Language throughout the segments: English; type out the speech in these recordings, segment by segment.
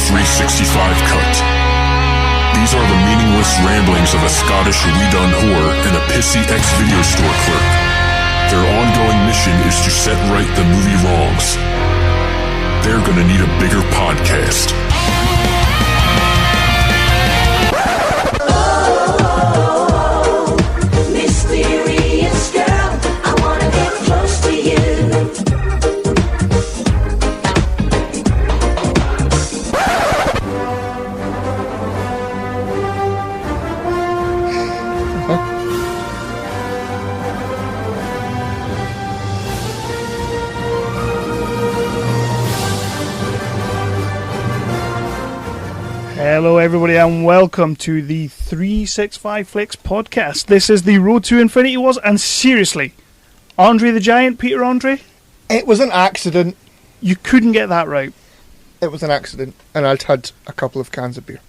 365 cut. These are the meaningless ramblings of a Scottish redone whore and a pissy ex-video store clerk. Their ongoing mission is to set right the movie wrongs. They're gonna need a bigger podcast. Oh, mysterious girl, I wanna get close to you. Hello everybody and welcome to the 365 Flicks podcast. This is the Road to Infinity Wars, and seriously, Andre the Giant, Peter Andre? It was an accident. You couldn't get that right. It was an accident, and I'd had a couple of cans of beer.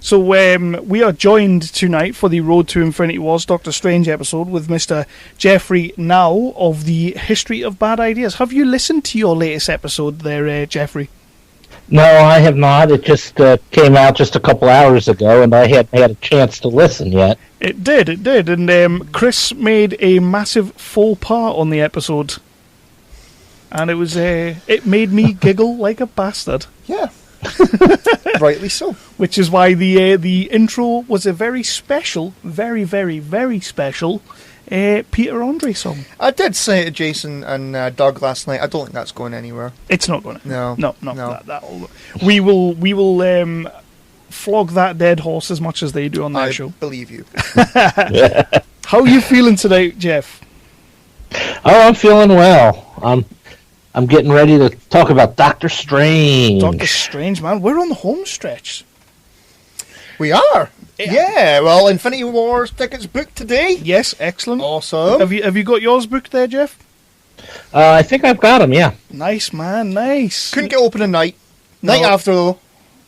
So we are joined tonight for the Road to Infinity Wars Doctor Strange episode with Mr. Jeffrey Now of the History of Bad Ideas. Have you listened to your latest episode there, Jeffrey? No, I have not. It just came out just a couple hours ago, and I hadn't had a chance to listen yet. It did. And Chris made a massive faux pas on the episode. And it was it made me giggle like a bastard. Yeah. Rightly so. Which is why the intro was a very special, very, very, very special Peter Andre song. I did say to Jason and Doug last night, I don't think that's going anywhere. It's not going to. No. We will flog that dead horse as much as they do on their show. I believe you. How are you feeling today, Jeff? Oh, I'm feeling well. I'm getting ready to talk about Doctor Strange. Doctor Strange, man. We're on the home stretch. We are. Yeah, well, Infinity War tickets booked today. Yes, excellent. Awesome. Have you got yours booked there, Jeff? I think I've got them, yeah. Nice, man, nice. Couldn't get opening night. Night after, though.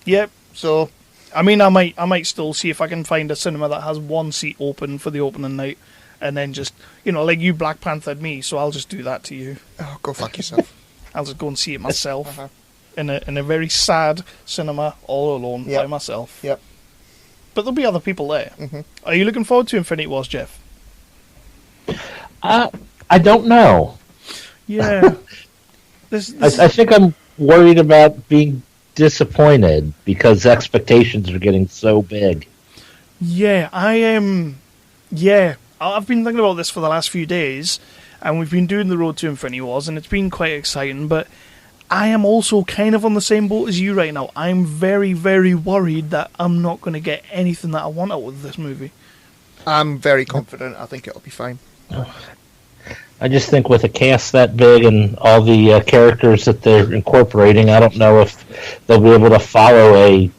Yep. So, I mean, I might still see if I can find a cinema that has one seat open for the opening night, and then just, like you Black Panthered me, so I'll just do that to you. oh, go fuck yourself. I'll just go and see it myself in a very sad cinema, all alone by myself. Yep. But there'll be other people there. Mm-hmm. Are you looking forward to Infinity Wars, Jeff? I don't know. Yeah. I think I'm worried about being disappointed because expectations are getting so big. Yeah, I am. Yeah, I've been thinking about this for the last few days, and we've been doing the Road to Infinity Wars, and it's been quite exciting, but I am also kind of on the same boat as you right now. I'm very, very worried that I'm not going to get anything that I want out of this movie. I'm very confident. I think it'll be fine. I just think with a cast that big and all the characters that they're incorporating, I don't know if they'll be able to follow a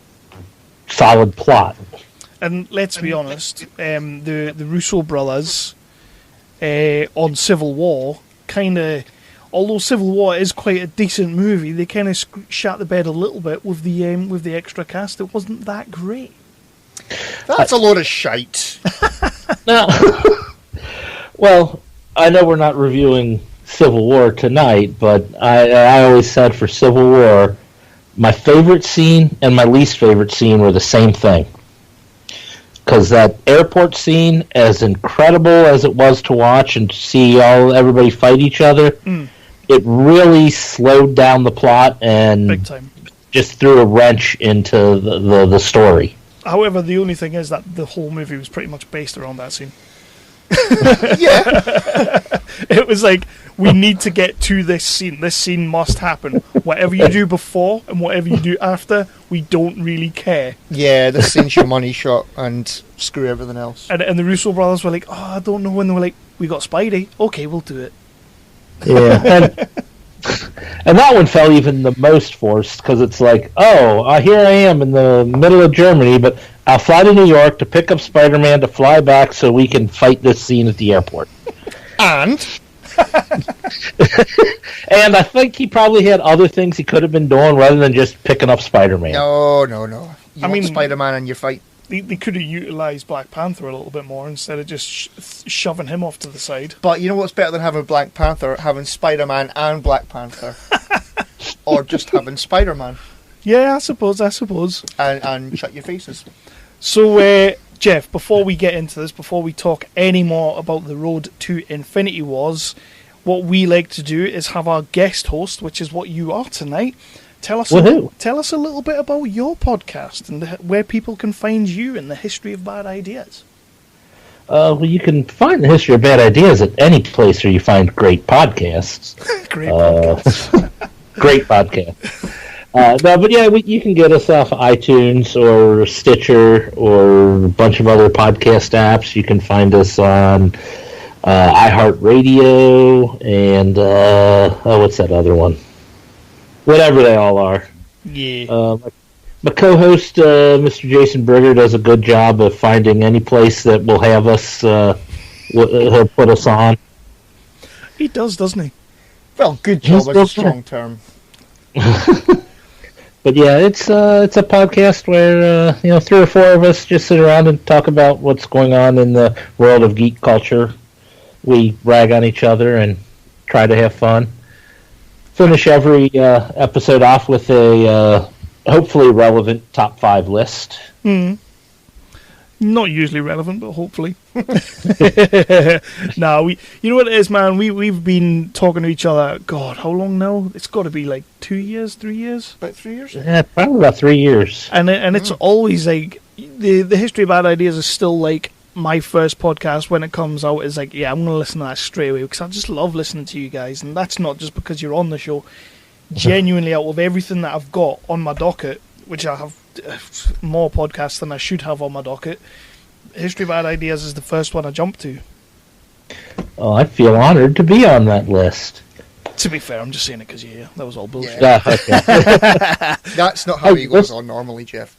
solid plot. And let's be honest, the Russo brothers on Civil War kind of... Although Civil War is quite a decent movie, they kind of shat the bed a little bit with the extra cast. It wasn't that great. That's a load of shite. No. Well, I know we're not reviewing Civil War tonight, but I always said for Civil War, my favorite scene and my least favorite scene were the same thing. Because that airport scene, as incredible as it was to watch and see everybody fight each other, it really slowed down the plot and big time. Just threw a wrench into the story. However, the only thing is that the whole movie was pretty much based around that scene. Yeah. It was like, we need to get to this scene. This scene must happen. Whatever you do before and whatever you do after, we don't really care. Yeah, this scene's your money shot and screw everything else. And the Russo brothers were like, I don't know when. They were like, we got Spidey. Okay, we'll do it. Yeah. And that one felt even the most forced because it's like, here I am in the middle of Germany, but I'll fly to New York to pick up Spider-Man to fly back so we can fight this scene at the airport. And And I think he probably had other things he could have been doing rather than just picking up Spider-Man. No. I mean, Spider-Man in your fight. They could have utilised Black Panther a little bit more instead of just shoving him off to the side. But you know what's better than having Black Panther? Having Spider-Man and Black Panther. Or just having Spider-Man. Yeah, I suppose. And shut your faces. So, Jeff, before we get into this, before we talk any more about the road to Infinity Wars, what we like to do is have our guest host, which is what you are tonight. Tell us a little bit about your podcast and where people can find you and the history of bad ideas. Well, you can find the history of bad ideas at any place where you find great podcasts. Great podcasts. Great podcast. No, but yeah, you can get us off iTunes or Stitcher or a bunch of other podcast apps. You can find us on iHeartRadio and what's that other one? Whatever they all are. Yeah. My co-host, Mr. Jason Brigger, does a good job of finding any place that will have us. He'll put us on. He does, doesn't he? Well, good job is a strong term. But yeah, it's a podcast where 3 or 4 of us just sit around and talk about what's going on in the world of geek culture. We rag on each other and try to have fun. Finish every episode off with a hopefully relevant top 5 list. Not usually relevant, but hopefully. No, you know what it is, man? We've been talking to each other. God, how long now? It's got to be like 2 years, 3 years. About 3 years. Yeah, probably about 3 years. And it's always like the history of bad ideas is still like my first podcast when it comes out. Is like, yeah, I'm gonna listen to that straight away because I just love listening to you guys, and that's not just because you're on the show. Genuinely, out of everything that I've got on my docket, which I have more podcasts than I should have on my docket, History of Bad Ideas is the first one I jumped to. Oh, I feel honored to be on that list. To be fair, I'm just saying it because you're here. That was all bullshit. Yeah, okay. That's not how he goes on normally, Jeff.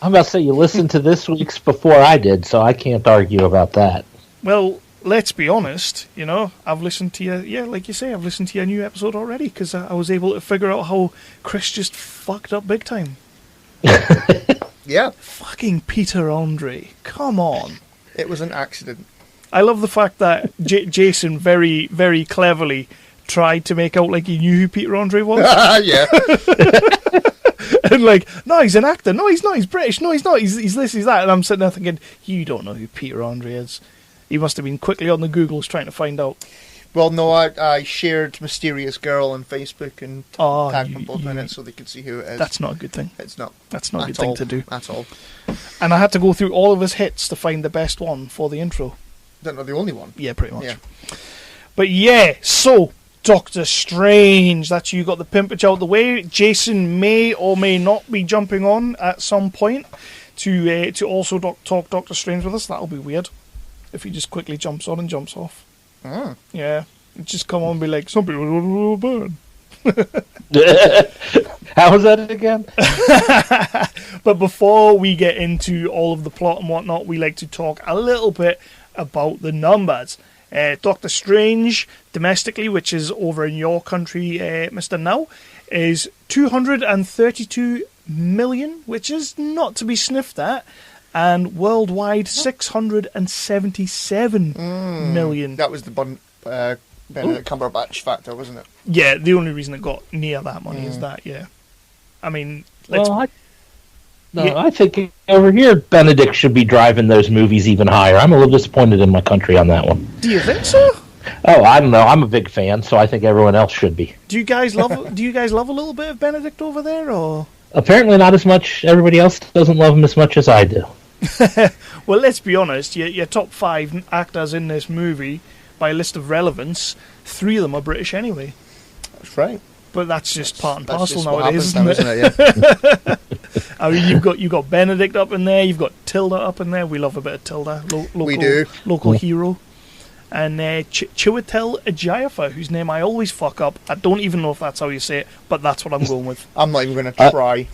I'm about to say you listened to this week's before I did, so I can't argue about that. Well, let's be honest, I've listened to you, like you say, I've listened to your new episode already because I was able to figure out how Chris just fucked up big time. Yeah. Fucking Peter Andre, come on. It was an accident. I love the fact that Jason very, very cleverly tried to make out like he knew who Peter Andre was. Yeah. And like, no, he's an actor. No, he's not. He's British. No, he's not. He's this, he's that. And I'm sitting there thinking, you don't know who Peter Andre is. He must have been quickly on the Googles trying to find out. Well, no, I shared Mysterious Girl on Facebook and tagged them both in it so they could see who it is. That's not a good thing. It's not. That's not a good thing to do. That's all. And I had to go through all of his hits to find the best one for the intro. Don't know the only one. Yeah, pretty much. Yeah. But yeah, so Doctor Strange. That's you got the pimpage out of the way. Jason may or may not be jumping on at some point to also talk Doctor Strange with us. That'll be weird if he just quickly jumps on and jumps off. Yeah, just come on and be like, some people will burn. How was that again? But before we get into all of the plot and whatnot, we like to talk a little bit about the numbers. Doctor Strange, domestically, which is over in your country, Mr. Now, is 232 million, which is not to be sniffed at. And worldwide, 677 million. That was the Benedict Cumberbatch factor, wasn't it? Yeah, the only reason it got near that money is that, yeah. I mean, I think over here, Benedict should be driving those movies even higher. I'm a little disappointed in my country on that one. Do you think so? Oh, I don't know. I'm a big fan, so I think everyone else should be. Do you guys love a little bit of Benedict over there, or? Apparently not as much. Everybody else doesn't love him as much as I do. Well, let's be honest. Your top 5 actors in this movie, by a list of relevance, 3 of them are British anyway. That's right. But that's just part and parcel nowadays, isn't it? Yeah. I mean, you've got Benedict up in there. You've got Tilda up in there. We love a bit of Tilda. We do. Local hero. And Chiwetel Ejiofor, whose name I always fuck up. I don't even know if that's how you say it, but that's what I'm going with. I'm not even going to try.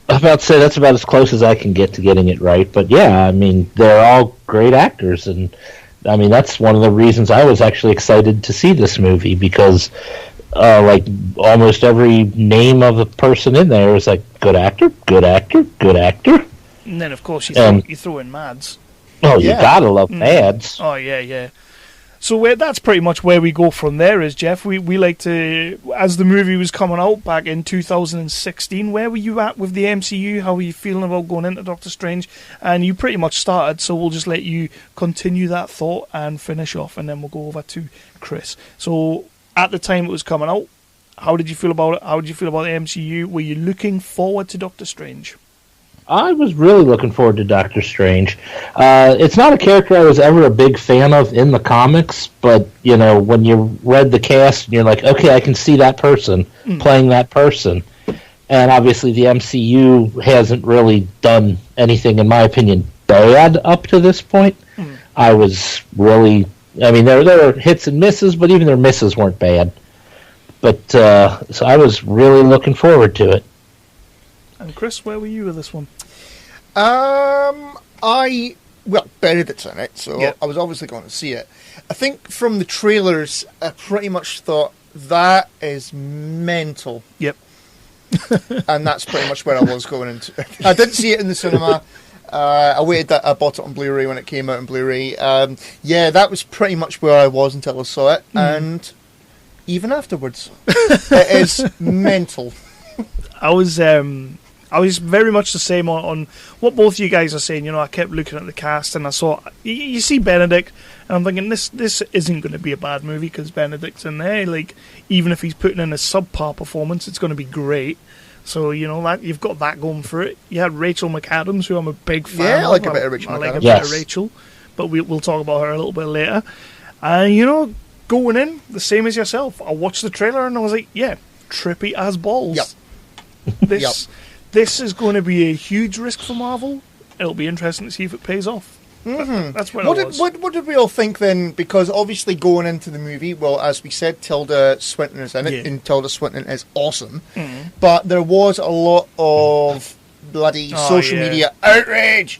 I was about to say that's about as close as I can get to getting it right. But yeah, I mean, they're all great actors. And I mean, that's one of the reasons I was actually excited to see this movie because like almost every name of a person in there is like good actor, good actor, good actor. And then, of course, you throw in Mads. Oh, you gotta love Mads. Oh, yeah. So that's pretty much where we go from there, is Jeff. We like to, as the movie was coming out back in 2016, where were you at with the MCU? How were you feeling about going into Doctor Strange? And you pretty much started, so we'll just let you continue that thought and finish off, and then we'll go over to Chris. So at the time it was coming out, how did you feel about it? How did you feel about the MCU? Were you looking forward to Doctor Strange? I was really looking forward to Doctor Strange. It's not a character I was ever a big fan of in the comics, but, you know, when you read the cast and you're like, okay, I can see that person playing that person. And obviously the MCU hasn't really done anything, in my opinion, bad up to this point. I was really... I mean, there were hits and misses, but even their misses weren't bad. But, so I was really looking forward to it. And Chris, where were you with this one? Well, Benedict's in it, so I was obviously going to see it. I think from the trailers, I pretty much thought, that is mental. Yep. And that's pretty much where I was going into. I didn't see it in the cinema. I bought it on Blu-ray when it came out on Blu-ray. That was pretty much where I was until I saw it, and even afterwards, it is mental. I was very much the same on what both of you guys are saying. You know, I kept looking at the cast and I saw, you see Benedict, and I'm thinking this isn't going to be a bad movie because Benedict's in there. Like, even if he's putting in a subpar performance, it's going to be great. So, you know, that you've got that going for it. You had Rachel McAdams, who I'm a big fan of. Yeah, I like a bit of Rachel McAdams. I like a bit of Rachel, but we'll talk about her a little bit later. And, you know, going in, the same as yourself, I watched the trailer and I was like, yeah, trippy as balls. Yep. This is going to be a huge risk for Marvel. It'll be interesting to see if it pays off. That's where I was. What did we all think then? Because obviously going into the movie, well, as we said, Tilda Swinton is in it, and Tilda Swinton is awesome. But there was a lot of bloody social media outrage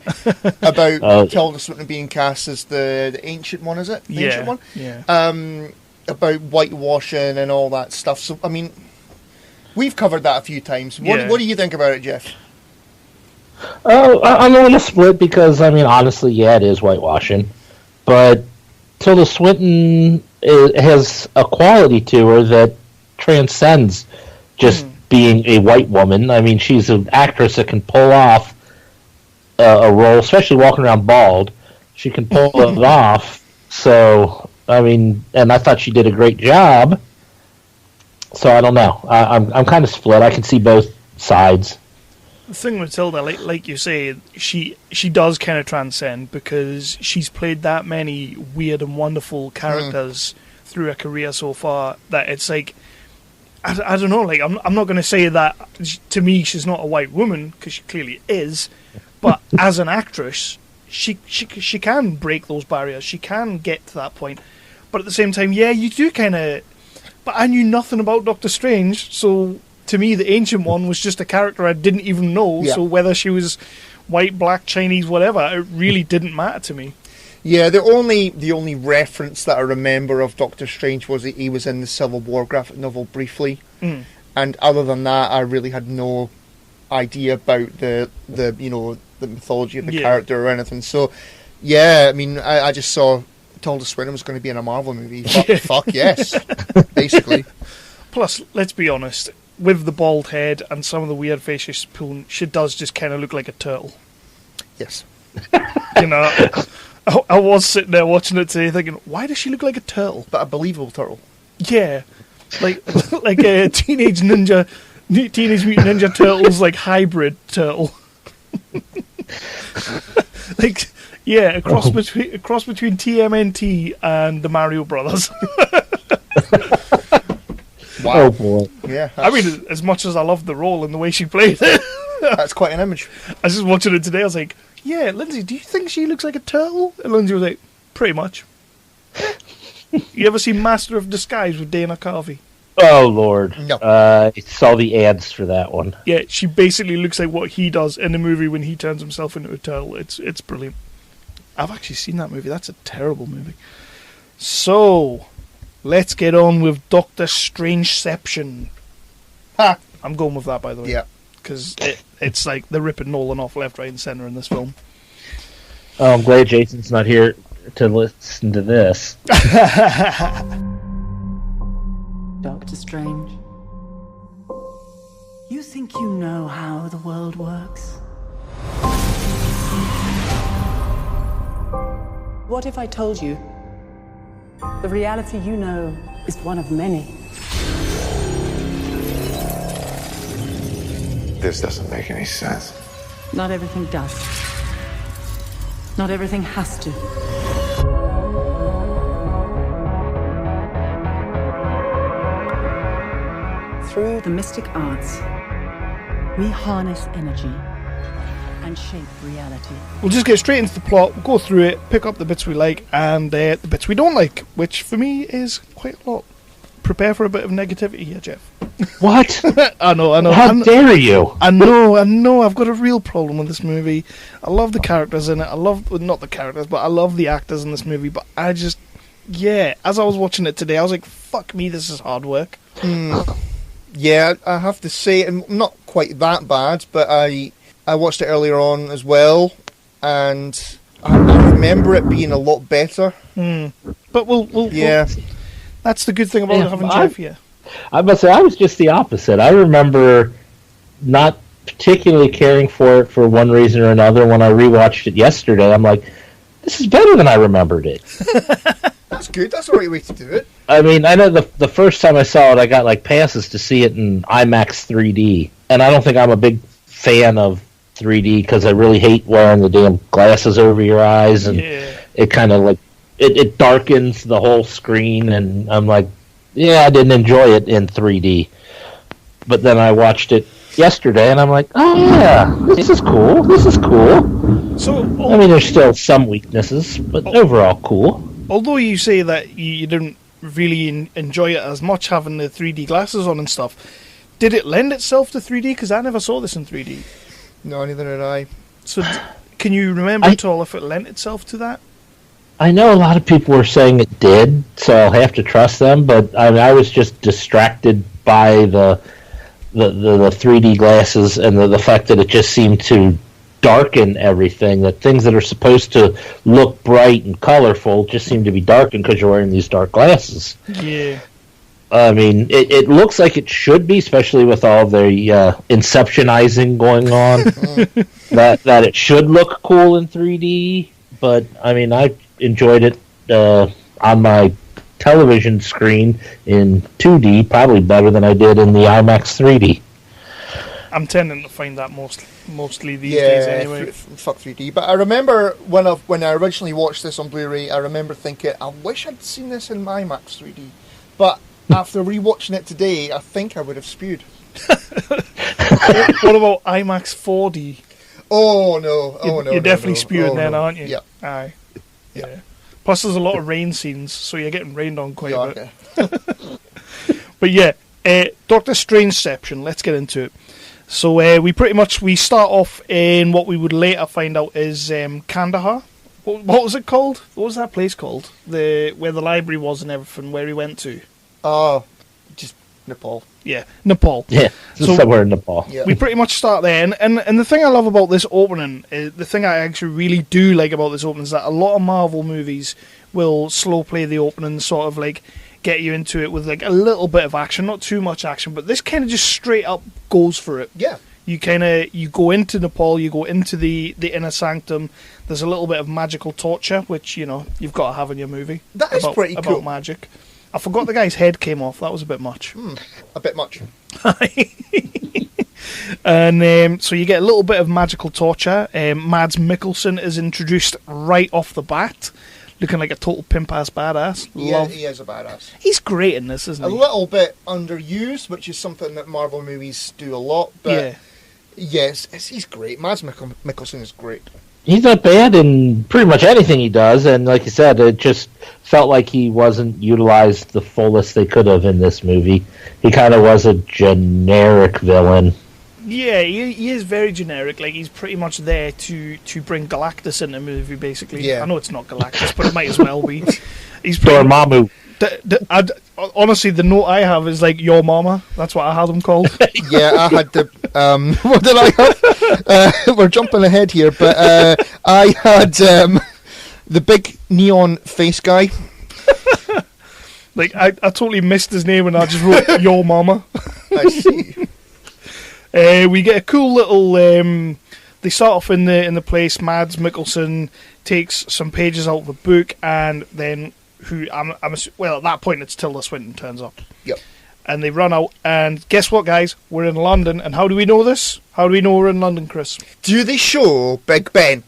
about Tilda Swinton being cast as the ancient one, is it? The ancient one? Yeah. About whitewashing and all that stuff. So, I mean, we've covered that a few times. What do you think about it, Jeff? I'm a little split because, I mean, honestly, yeah, it is whitewashing. But Tilda Swinton has a quality to her that transcends just being a white woman. I mean, she's an actress that can pull off a role, especially walking around bald. She can pull it off. So, I mean, and I thought she did a great job. So I don't know. I'm kind of split. I can see both sides. The thing with Tilda, like you say, she does kind of transcend because she's played that many weird and wonderful characters through her career so far that it's like, I don't know, like I'm not going to say that to me she's not a white woman because she clearly is, but as an actress, she can break those barriers. She can get to that point, but at the same time, yeah, you do kind of. But I knew nothing about Doctor Strange, so to me, the Ancient One was just a character I didn't even know. Yeah. So whether she was white, black, Chinese, whatever, it really didn't matter to me. Yeah, the only reference that I remember of Doctor Strange was that he was in the Civil War graphic novel briefly, and other than that, I really had no idea about the mythology of the character or anything. So, yeah, I mean, I just saw Tilda Swinton was going to be in a Marvel movie. Fuck yes, basically. Plus, let's be honest, with the bald head and some of the weird face she's pulling, she does just kind of look like a turtle. Yes. You know, I was sitting there watching it today thinking, why does she look like a turtle? But a believable turtle. Yeah. Like a Teenage Mutant Ninja Turtles, like, hybrid turtle. Like, yeah, a cross between TMNT and the Mario Brothers. Wow. Oh boy. Yeah. I mean, as much as I loved the role and the way she played it. That's quite an image. I was just watching it today, I was like, yeah, Lindsay, do you think she looks like a turtle? And Lindsay was like, pretty much. You ever seen Master of Disguise with Dana Carvey? Oh, Lord. No. I saw the ads for that one. Yeah, she basically looks like what he does in the movie when he turns himself into a turtle. It's brilliant. I've actually seen that movie. That's a terrible movie. So, let's get on with Doctor Strangeception. Ha! I'm going with that, by the way. Yeah. Because it's like they're ripping Nolan off left, right, and centre in this film. Oh, I'm glad Jason's not here. to listen to this. Doctor Strange, you think you know how the world works? What if I told you the reality you know is one of many? This doesn't make any sense. Not everything does. Not everything has to. Through the mystic arts, we harness energy and shape reality. We'll just get straight into the plot, we'll go through it, pick up the bits we like and the bits we don't like, which for me is quite a lot. Prepare for a bit of negativity here, Jeff. What? I know. How dare you? I know. I've got a real problem with this movie. I love the characters in it. Not the characters, but I love the actors in this movie. But I just, as I was watching it today, I was like, fuck me, this is hard work. Yeah, I have to say, and not quite that bad, but I watched it earlier on as well, and I remember it being a lot better. But we'll that's the good thing about having Jeff here. I must say, I was just the opposite. I remember not particularly caring for it for one reason or another. When I rewatched it yesterday, I'm like, this is better than I remembered it. That's good. That's the right way to do it. I mean, I know the first time I saw it, I got like passes to see it in IMAX 3D. And I don't think I'm a big fan of 3D because I really hate wearing the damn glasses over your eyes. And it kind of like, it darkens the whole screen. And I'm like, I didn't enjoy it in 3D. But then I watched it yesterday, and I'm like, this is cool. So, I mean, there's still some weaknesses, but overall cool. Although you say that you didn't really enjoy it as much having the 3D glasses on and stuff, did it lend itself to 3D? Because I never saw this in 3D. No, neither did I. So, can you remember at all if it lent itself to that? I know a lot of people were saying it did, so I'll have to trust them, but I was just distracted by the 3D glasses and the fact that it just seemed to darken everything, that things that are supposed to look bright and colorful just seem to be darkened because you're wearing these dark glasses. Yeah. I mean, it looks like it should be, especially with all the inceptionizing going on, that it should look cool in 3D, but I mean, I enjoyed it on my television screen in 2D probably better than I did in the IMAX 3D. I'm tending to find that mostly these days anyway. Fuck 3D. But I remember when I originally watched this on Blu-ray, I remember thinking, I wish I'd seen this in IMAX 3D. But after rewatching it today, I think I would have spewed. What about IMAX 4D? Oh no! You're definitely spewing then, aren't you? Yeah. Aye. Yeah. Plus, there's a lot of rain scenes, so you're getting rained on quite a bit. Okay. But Doctor Strangeception. Let's get into it. So we start off in what we would later find out is Kandahar. What was it called? What was that place called? Where the library was and everything. Where he went to? Just Nepal. Yeah, Nepal. Yeah, so somewhere in Nepal. Yeah. We pretty much start there, and the thing I love about this opening, the thing I actually really do like about this opening is that a lot of Marvel movies will slow play the opening, sort of like get you into it with like a little bit of action, not too much action, but this kind of just straight up goes for it. Yeah. You go into Nepal, you go into the inner sanctum. There's a little bit of magical torture, which you've got to have in your movie. That is pretty cool. About magic. I forgot the guy's head came off. That was a bit much. A bit much. And so you get a little bit of magical torture. Mads Mikkelsen is introduced right off the bat, looking like a total pimp-ass badass. He is a badass. He's great in this, isn't he? A little bit underused, which is something that Marvel movies do a lot. But yes, he's great. Mads Mikkelsen is great. He's not bad in pretty much anything he does, and like you said, it just felt like he wasn't utilized the fullest they could have in this movie. He kind of was a generic villain. Yeah, he is very generic. Like, he's pretty much there to bring Galactus in the movie, basically. Yeah. I know it's not Galactus, but it might as well be. He's Dormammu. Honestly, the note I have is like your mama. That's what I had him called. Yeah, I had the what did I have? We're jumping ahead here, but I had The big neon face guy. Like, I totally missed his name and I just wrote Your Mama. I see. We get a cool little. They start off in the place. Mads Mikkelsen takes some pages out of a book, and then well, at that point it's Tilda Swinton turns up. Yep. And they run out, and guess what, guys? We're in London, and how do we know this? How do we know we're in London, Chris? Do they show Big Ben?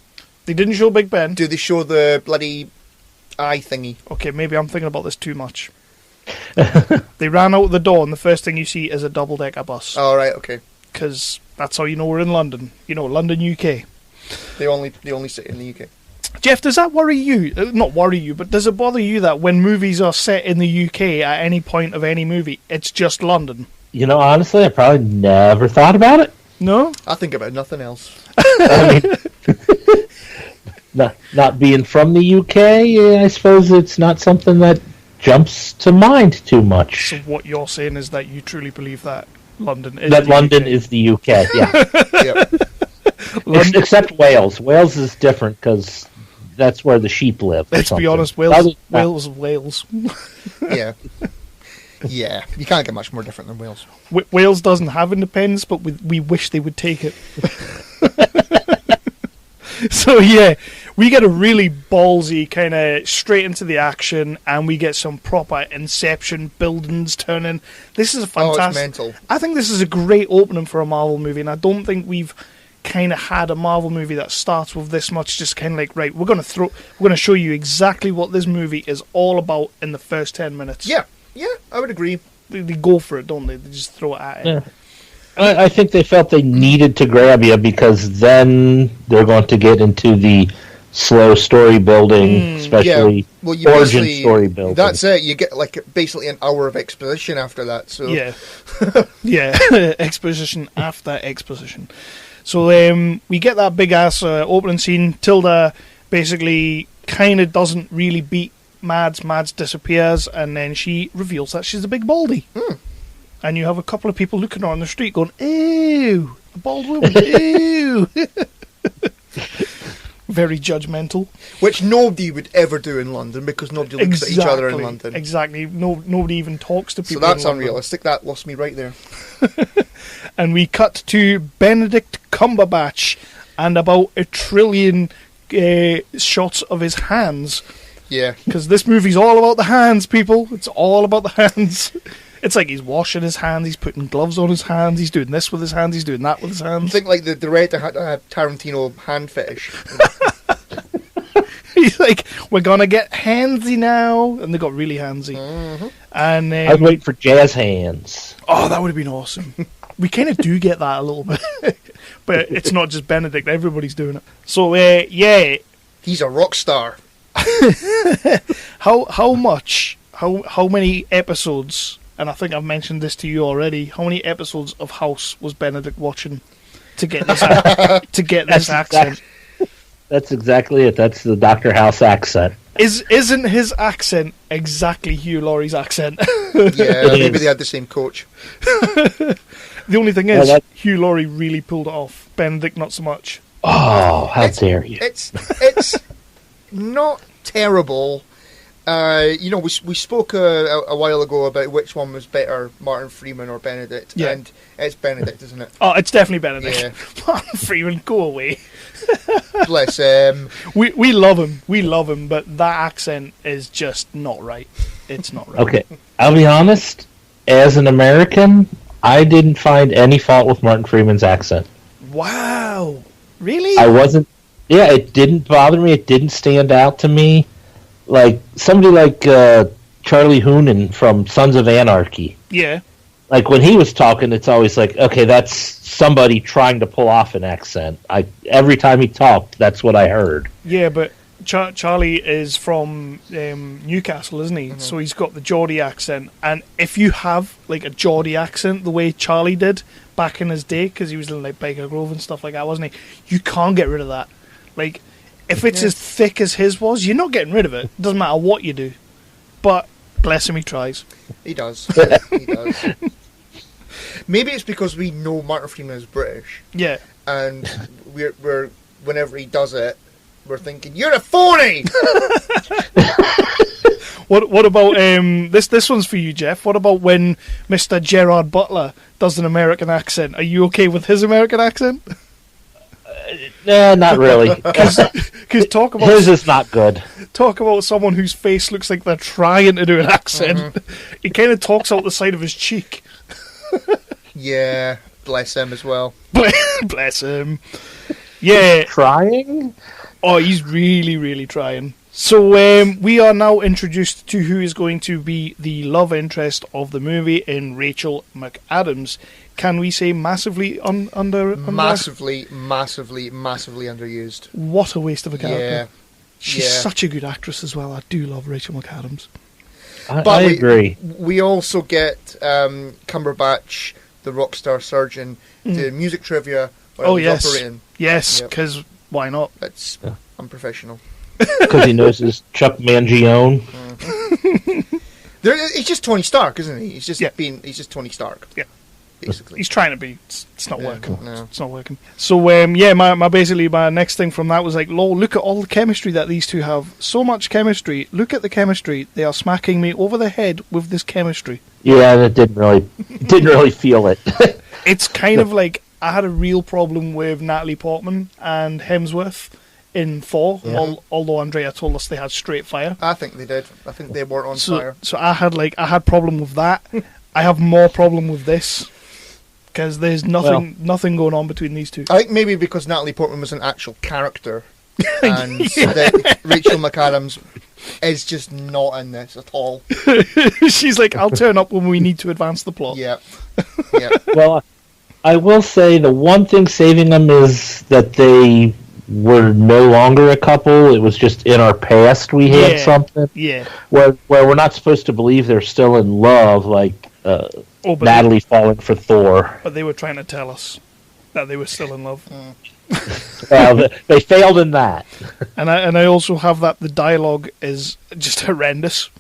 They didn't show Big Ben. Do they show the bloody eye thingy? Okay, maybe I'm thinking about this too much. They ran out the door, and the first thing you see is a double-decker bus. Oh, right, okay. Because that's how you know we're in London. You know, London, UK. The only city in the UK. Jeff, does that worry you? Not worry you, but does it bother you that when movies are set in the UK at any point of any movie, it's just London? You know, honestly, I probably never thought about it. No? I think about nothing else. I mean, not being from the UK, I suppose it's not something that jumps to mind too much. So what you're saying is that you truly believe that London is That the London UK. is the UK, yeah. Yep. Except Wales. Wales is different because that's where the sheep live. or Let's be something. honest, Other- Wales. Yeah. Yeah. You can't get much more different than Wales. Wales doesn't have independence, but we wish they would take it. So yeah, we get a really ballsy kind of straight into the action, and we get some proper Inception buildings turning. This is a fantastic. Oh, it's mental. I think this is a great opening for a Marvel movie, and I don't think we've kind of had a Marvel movie that starts with this much. Just kind of like, right, we're gonna show you exactly what this movie is all about in the first 10 minutes. Yeah. Yeah, I would agree. They go for it, don't they? They just throw it at it. Yeah. I think they felt they needed to grab you because then they're going to get into the slow story building, especially you origin basically- story building. That's it. You get like basically an hour of exposition after that. So Yeah. Yeah. Exposition after exposition. So we get that big ass opening scene. Tilda basically kind of doesn't really beat Mads. Mads disappears, and then she reveals that she's a big baldy. And you have a couple of people looking on the street going, ew, a bald woman, ew. Very judgmental. which nobody would ever do in London because nobody looks at each other in London. Exactly. Nobody even talks to So people. that's in London. unrealistic. That lost me right there. And we cut to Benedict Cumberbatch and about 1 trillion shots of his hands. Yeah. Because this movie's all about the hands, people. It's all about the hands. It's like he's washing his hands, he's putting gloves on his hands, he's doing this with his hands, he's doing that with his I hands. think like the director had to have Tarantino hand fetish. He's like, we're gonna get handsy now. And they got really handsy. And I was waiting for jazz hands. oh, that would have been awesome. We kind of do get that a little bit. But it's not just Benedict, everybody's doing it. So, yeah, He's a rock star. how many episodes, and I think I've mentioned this to you already, how many episodes of House was Benedict watching to get this accent? That's exactly it. That's the Dr. House accent. Isn't his accent exactly Hugh Laurie's accent? Yeah, maybe they had the same coach. The only thing is, that- Hugh Laurie really pulled it off. Benedict, not so much. Oh, how dare you. It's not terrible. We spoke a while ago about which one was better, Martin Freeman or Benedict, Yeah. and it's Benedict, isn't it? Oh, it's definitely Benedict. Yeah. Martin Freeman, go away. Bless him. We love him, but that accent is just not right. It's not right. Okay, I'll be honest. As an American, I didn't find any fault with Martin Freeman's accent. Wow. Really? I wasn't. Yeah, it didn't bother me. It didn't stand out to me. Like somebody like Charlie Hunnam from Sons of Anarchy. Yeah. Like when he was talking, it's always like, okay, that's somebody trying to pull off an accent. Every time he talked, that's what I heard. Yeah, but Charlie is from Newcastle, isn't he? So he's got the Geordie accent. And if you have like a Geordie accent, the way Charlie did back in his day, because he was in like Baker Grove and stuff like that, wasn't he? You can't get rid of that. Like, if it's as thick as his was, you're not getting rid of it. Doesn't matter what you do. But bless him, he tries. He does. He does. Maybe it's because we know Martin Freeman is British, Yeah. and we're whenever he does it, we're thinking, you're a phony! What about this one's for you, Jeff. What about when Mr. Gerard Butler does an American accent? Are you okay with his American accent? Nah, not really. Because talk about His is not good. talk about someone whose face looks like they're trying to do an accent. He kind of talks out the side of his cheek. Yeah, bless him as well. Bless him. Yeah. Trying? Oh, he's really, really trying. So we are now introduced to who is going to be the love interest of the movie in Rachel McAdams. Can we say massively under? Massively underused. What a waste of a character. Yeah. She's such a good actress as well. I do love Rachel McAdams. I agree. We also get Cumberbatch, the rock star surgeon, doing music trivia while he's operating. Yes, Yep. because why not? That's unprofessional. Because he knows his Chuck Mangione. He's just Tony Stark, isn't he? He's just he's just Tony Stark. Yeah. Basically. He's trying to be. It's not working. No. It's not working. So my next thing from that was like, lol, look at all the chemistry that these two have. So much chemistry. Look at the chemistry. They are smacking me over the head with this chemistry. Yeah, that didn't really feel it. It's kind of like I had a real problem with Natalie Portman and Hemsworth in Thor, although Andrea told us they had straight fire. I think they did. I think they were on fire. So I had problem with that. I have more problem with this because there's nothing going on between these two. I think maybe because Natalie Portman was an actual character, and that Rachel McAdams is just not in this at all. She's like, I'll turn up when we need to advance the plot. Yeah. Well, I will say the one thing saving them is that they were no longer a couple. It was just in our past we had something. Yeah. Where we're not supposed to believe they're still in love, like Natalie falling for Thor. But they were trying to tell us that they were still in love. They failed in that. And I also have that the dialogue is just horrendous.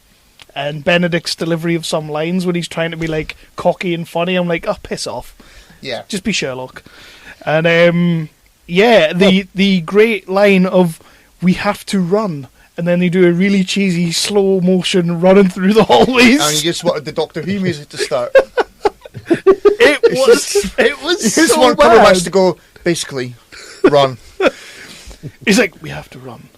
And Benedict's delivery of some lines when he's trying to be like cocky and funny, I'm like, oh, piss off. Yeah. Just be Sherlock. And the great line of we have to run, and then they do a really cheesy slow motion running through the hallways. And you just wanted the Doctor Who music to start. It was You just so want bad. Cumberbatch to go, basically, run. He's like, we have to run.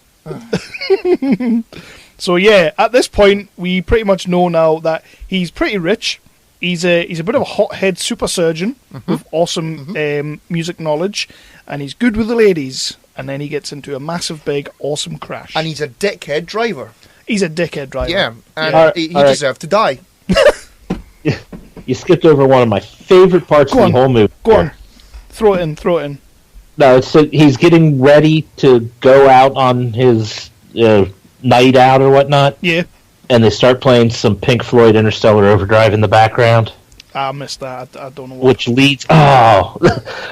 So yeah, at this point, we pretty much know now that he's pretty rich. He's a bit of a hothead super surgeon with awesome music knowledge, and he's good with the ladies. And then he gets into a massive, big, awesome crash. And he's a dickhead driver. He's a dickhead driver. Yeah, and he deserved to die. You skipped over one of my favorite parts of the whole movie. Go on. Throw it in. No, it's he's getting ready to go out on his night out or whatnot. Yeah. And they start playing some Pink Floyd Interstellar Overdrive in the background. I missed that. I don't know what. Which leads... Oh!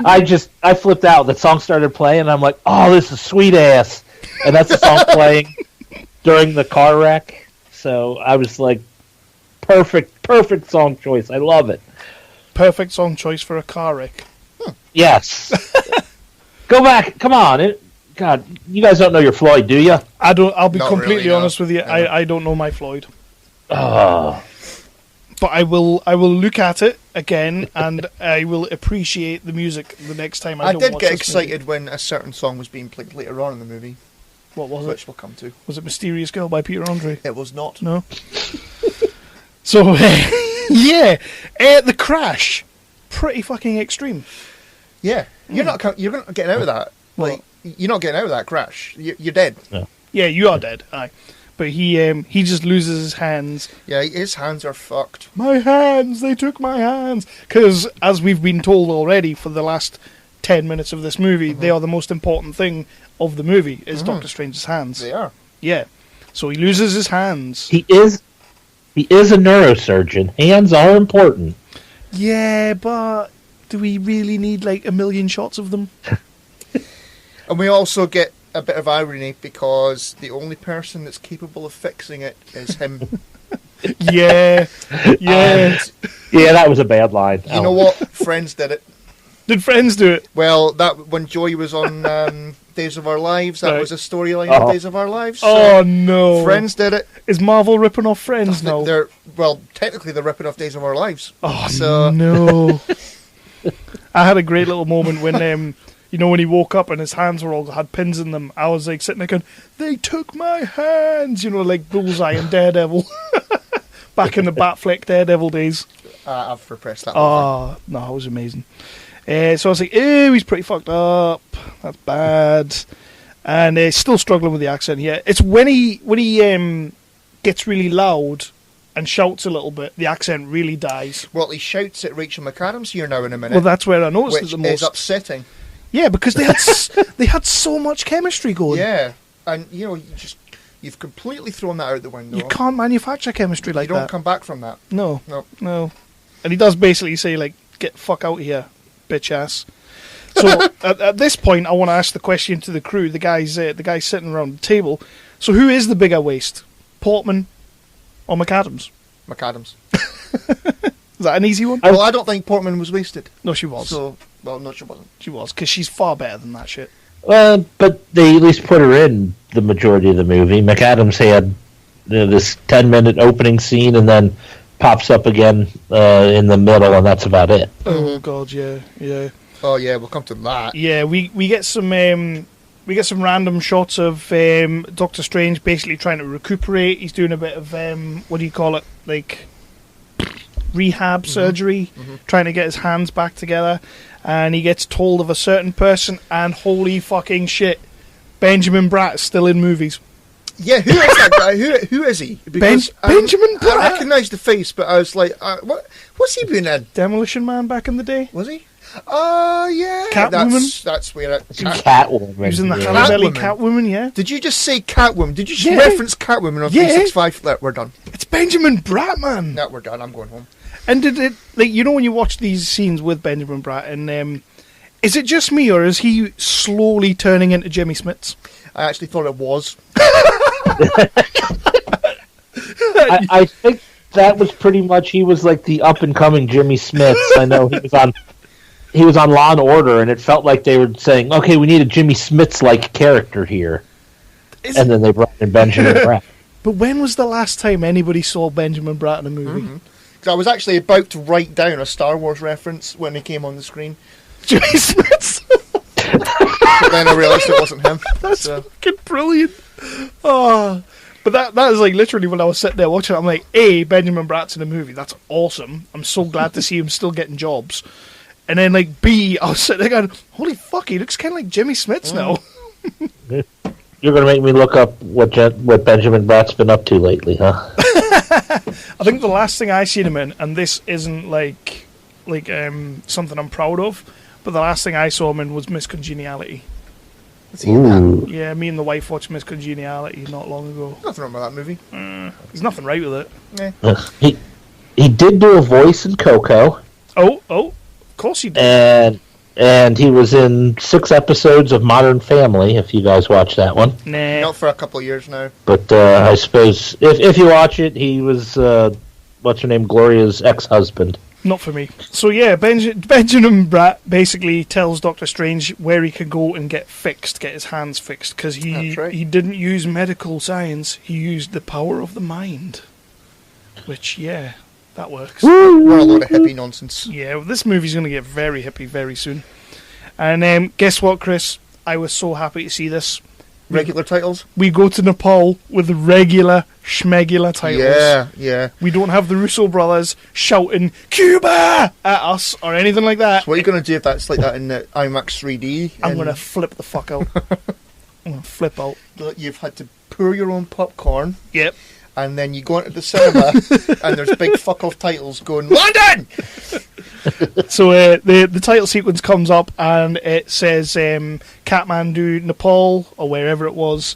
I flipped out. The song started playing, and I'm like, oh, this is sweet ass. And that's the song playing during the car wreck. So I was like, perfect song choice. I love it. Perfect song choice for a car wreck. Yes. Go back. Come on. God, you guys don't know your Floyd, do you? I don't. I'll be Not completely really, no. honest with you. No. I don't know my Floyd. Oh. But I will look at it again, and I will appreciate the music the next time I don't did watch get this excited when a certain song was being played later on in the movie, movie. What was which it? we'll come to. Was it Mysterious Girl by Peter Andre? It was not. No. So yeah, the crash, pretty fucking extreme. Yeah, you're not getting out of that. Like, you're not getting out of that crash. You're dead. Yeah, you are dead. Aye. But he just loses his hands. Yeah, his hands are fucked. My hands! They took my hands! Because, as we've been told already for the last 10 minutes of this movie, they are the most important thing of the movie, is Doctor Strange's hands. They are. Yeah. So he loses his hands. He is a neurosurgeon. Hands are important. Yeah, but do we really need, like, 1 million shots of them? And we also get a bit of irony because the only person that's capable of fixing it is him. Yeah. Yeah. Yeah, that was a bad line. You know what? Friends did it. Did Friends do it? Well, that when Joey was on Days of Our Lives. That Right. was a storyline of Days of Our Lives. So Oh no! Friends did it. Is Marvel ripping off Friends now? Technically they're ripping off Days of Our Lives. Oh So no! I had a great little moment when when he woke up and his hands were all had pins in them. I was like sitting there going, "They took my hands," like Bullseye and Daredevil, back in the Batfleck Daredevil days. I've repressed that. Oh no, it was amazing. So I was like, "Ew, he's pretty fucked up. That's bad." And still struggling with the accent here. It's when he gets really loud and shouts a little bit, the accent really dies. Well, he shouts at Rachel McAdams here now in a minute. Well, that's where I noticed it which the most. is upsetting. Yeah, because they had they had so much chemistry going. Yeah, and you've completely thrown that out the window. You can't manufacture chemistry like you don't that. come back from that. No, No. no. And he does basically say like, "Get the fuck out of here, bitch ass." So at this point, I want to ask the question to the crew, the guys sitting around the table. So who is the bigger waste, Portman or McAdams? McAdams. Is that an easy one? Well, I don't think Portman was wasted. No, she was. So, well, no, she wasn't. She was, because she's far better than that shit. But they at least put her in the majority of the movie. McAdams had this 10-minute opening scene and then pops up again in the middle, and that's about it. Oh god, yeah. Oh yeah, we'll come to that. Yeah, we get some random shots of Doctor Strange basically trying to recuperate. He's doing a bit of what do you call it, like rehab surgery, trying to get his hands back together, and he gets told of a certain person, and holy fucking shit, Benjamin Bratt is still in movies. Yeah, who is that guy? Who is he? Because Benjamin Bratt. I recognised the face, but I was like, what's he been in? Demolition Man back in the day. Was he? Oh yeah, Catwoman? That's where it. Catwoman. He was in the yeah. Halle Berry Catwoman. Catwoman, yeah. Did you just say Catwoman? Did you just Yeah. reference Catwoman on Yeah. 365? We're done. It's Benjamin Bratt, man. No, we're done. I'm going home. And did it, like, when you watch these scenes with Benjamin Bratt, and is it just me, or is he slowly turning into Jimmy Smits? I actually thought it was. I think that was pretty much, he was like the up and coming Jimmy Smits. I know he was on Law and Order, and it felt like they were saying, okay, we need a Jimmy Smits like character here. And then they brought in Benjamin Bratt. But when was the last time anybody saw Benjamin Bratt in a movie? Because I was actually about to write down a Star Wars reference when he came on the screen, Jimmy Smits. but then I realised it wasn't him. That's So, fucking brilliant. Oh, but that is like literally when I was sitting there watching it, I'm like, A, Benjamin Bratt's in a movie. That's awesome. I'm so glad to see him still getting jobs. And then like B, I was sitting there going, holy fuck, he looks kind of like Jimmy Smits now. You're going to make me look up what Benjamin Bratt's been up to lately, huh? I think the last thing I seen him in, and this isn't like something I'm proud of, but the last thing I saw him in was Miss Congeniality. Ooh. Yeah, me and the wife watched Miss Congeniality not long ago. nothing wrong with that movie. There's nothing right with it. He did do a voice in Coco, Oh, of course he did. and he was in 6 episodes of Modern Family, if you guys watch that one. Nah. Not for a couple of years now. But I suppose if you watch it, he was what's her name, Gloria's ex-husband. Not for me. So yeah, Benjamin Bratt basically tells Doctor Strange where he can go and get his hands fixed, because That's right. he didn't use medical science, he used the power of the mind. Which, yeah, that works. We're a load of hippie nonsense. Yeah, well, this movie's going to get very hippie very soon. And guess what, Chris? I was so happy to see this. Regular titles? We go to Nepal with regular schmegular titles. Yeah. We don't have the Russo brothers shouting Cuba at us or anything like that. So what are you going to do if that's like that in the IMAX 3D? I'm and going to flip the fuck out. I'm going to flip out. You've had to pour your own popcorn, Yep. and then you go into the cinema, and there's big fuck off titles going, London! So the title sequence comes up and it says Kathmandu, Nepal, or wherever it was,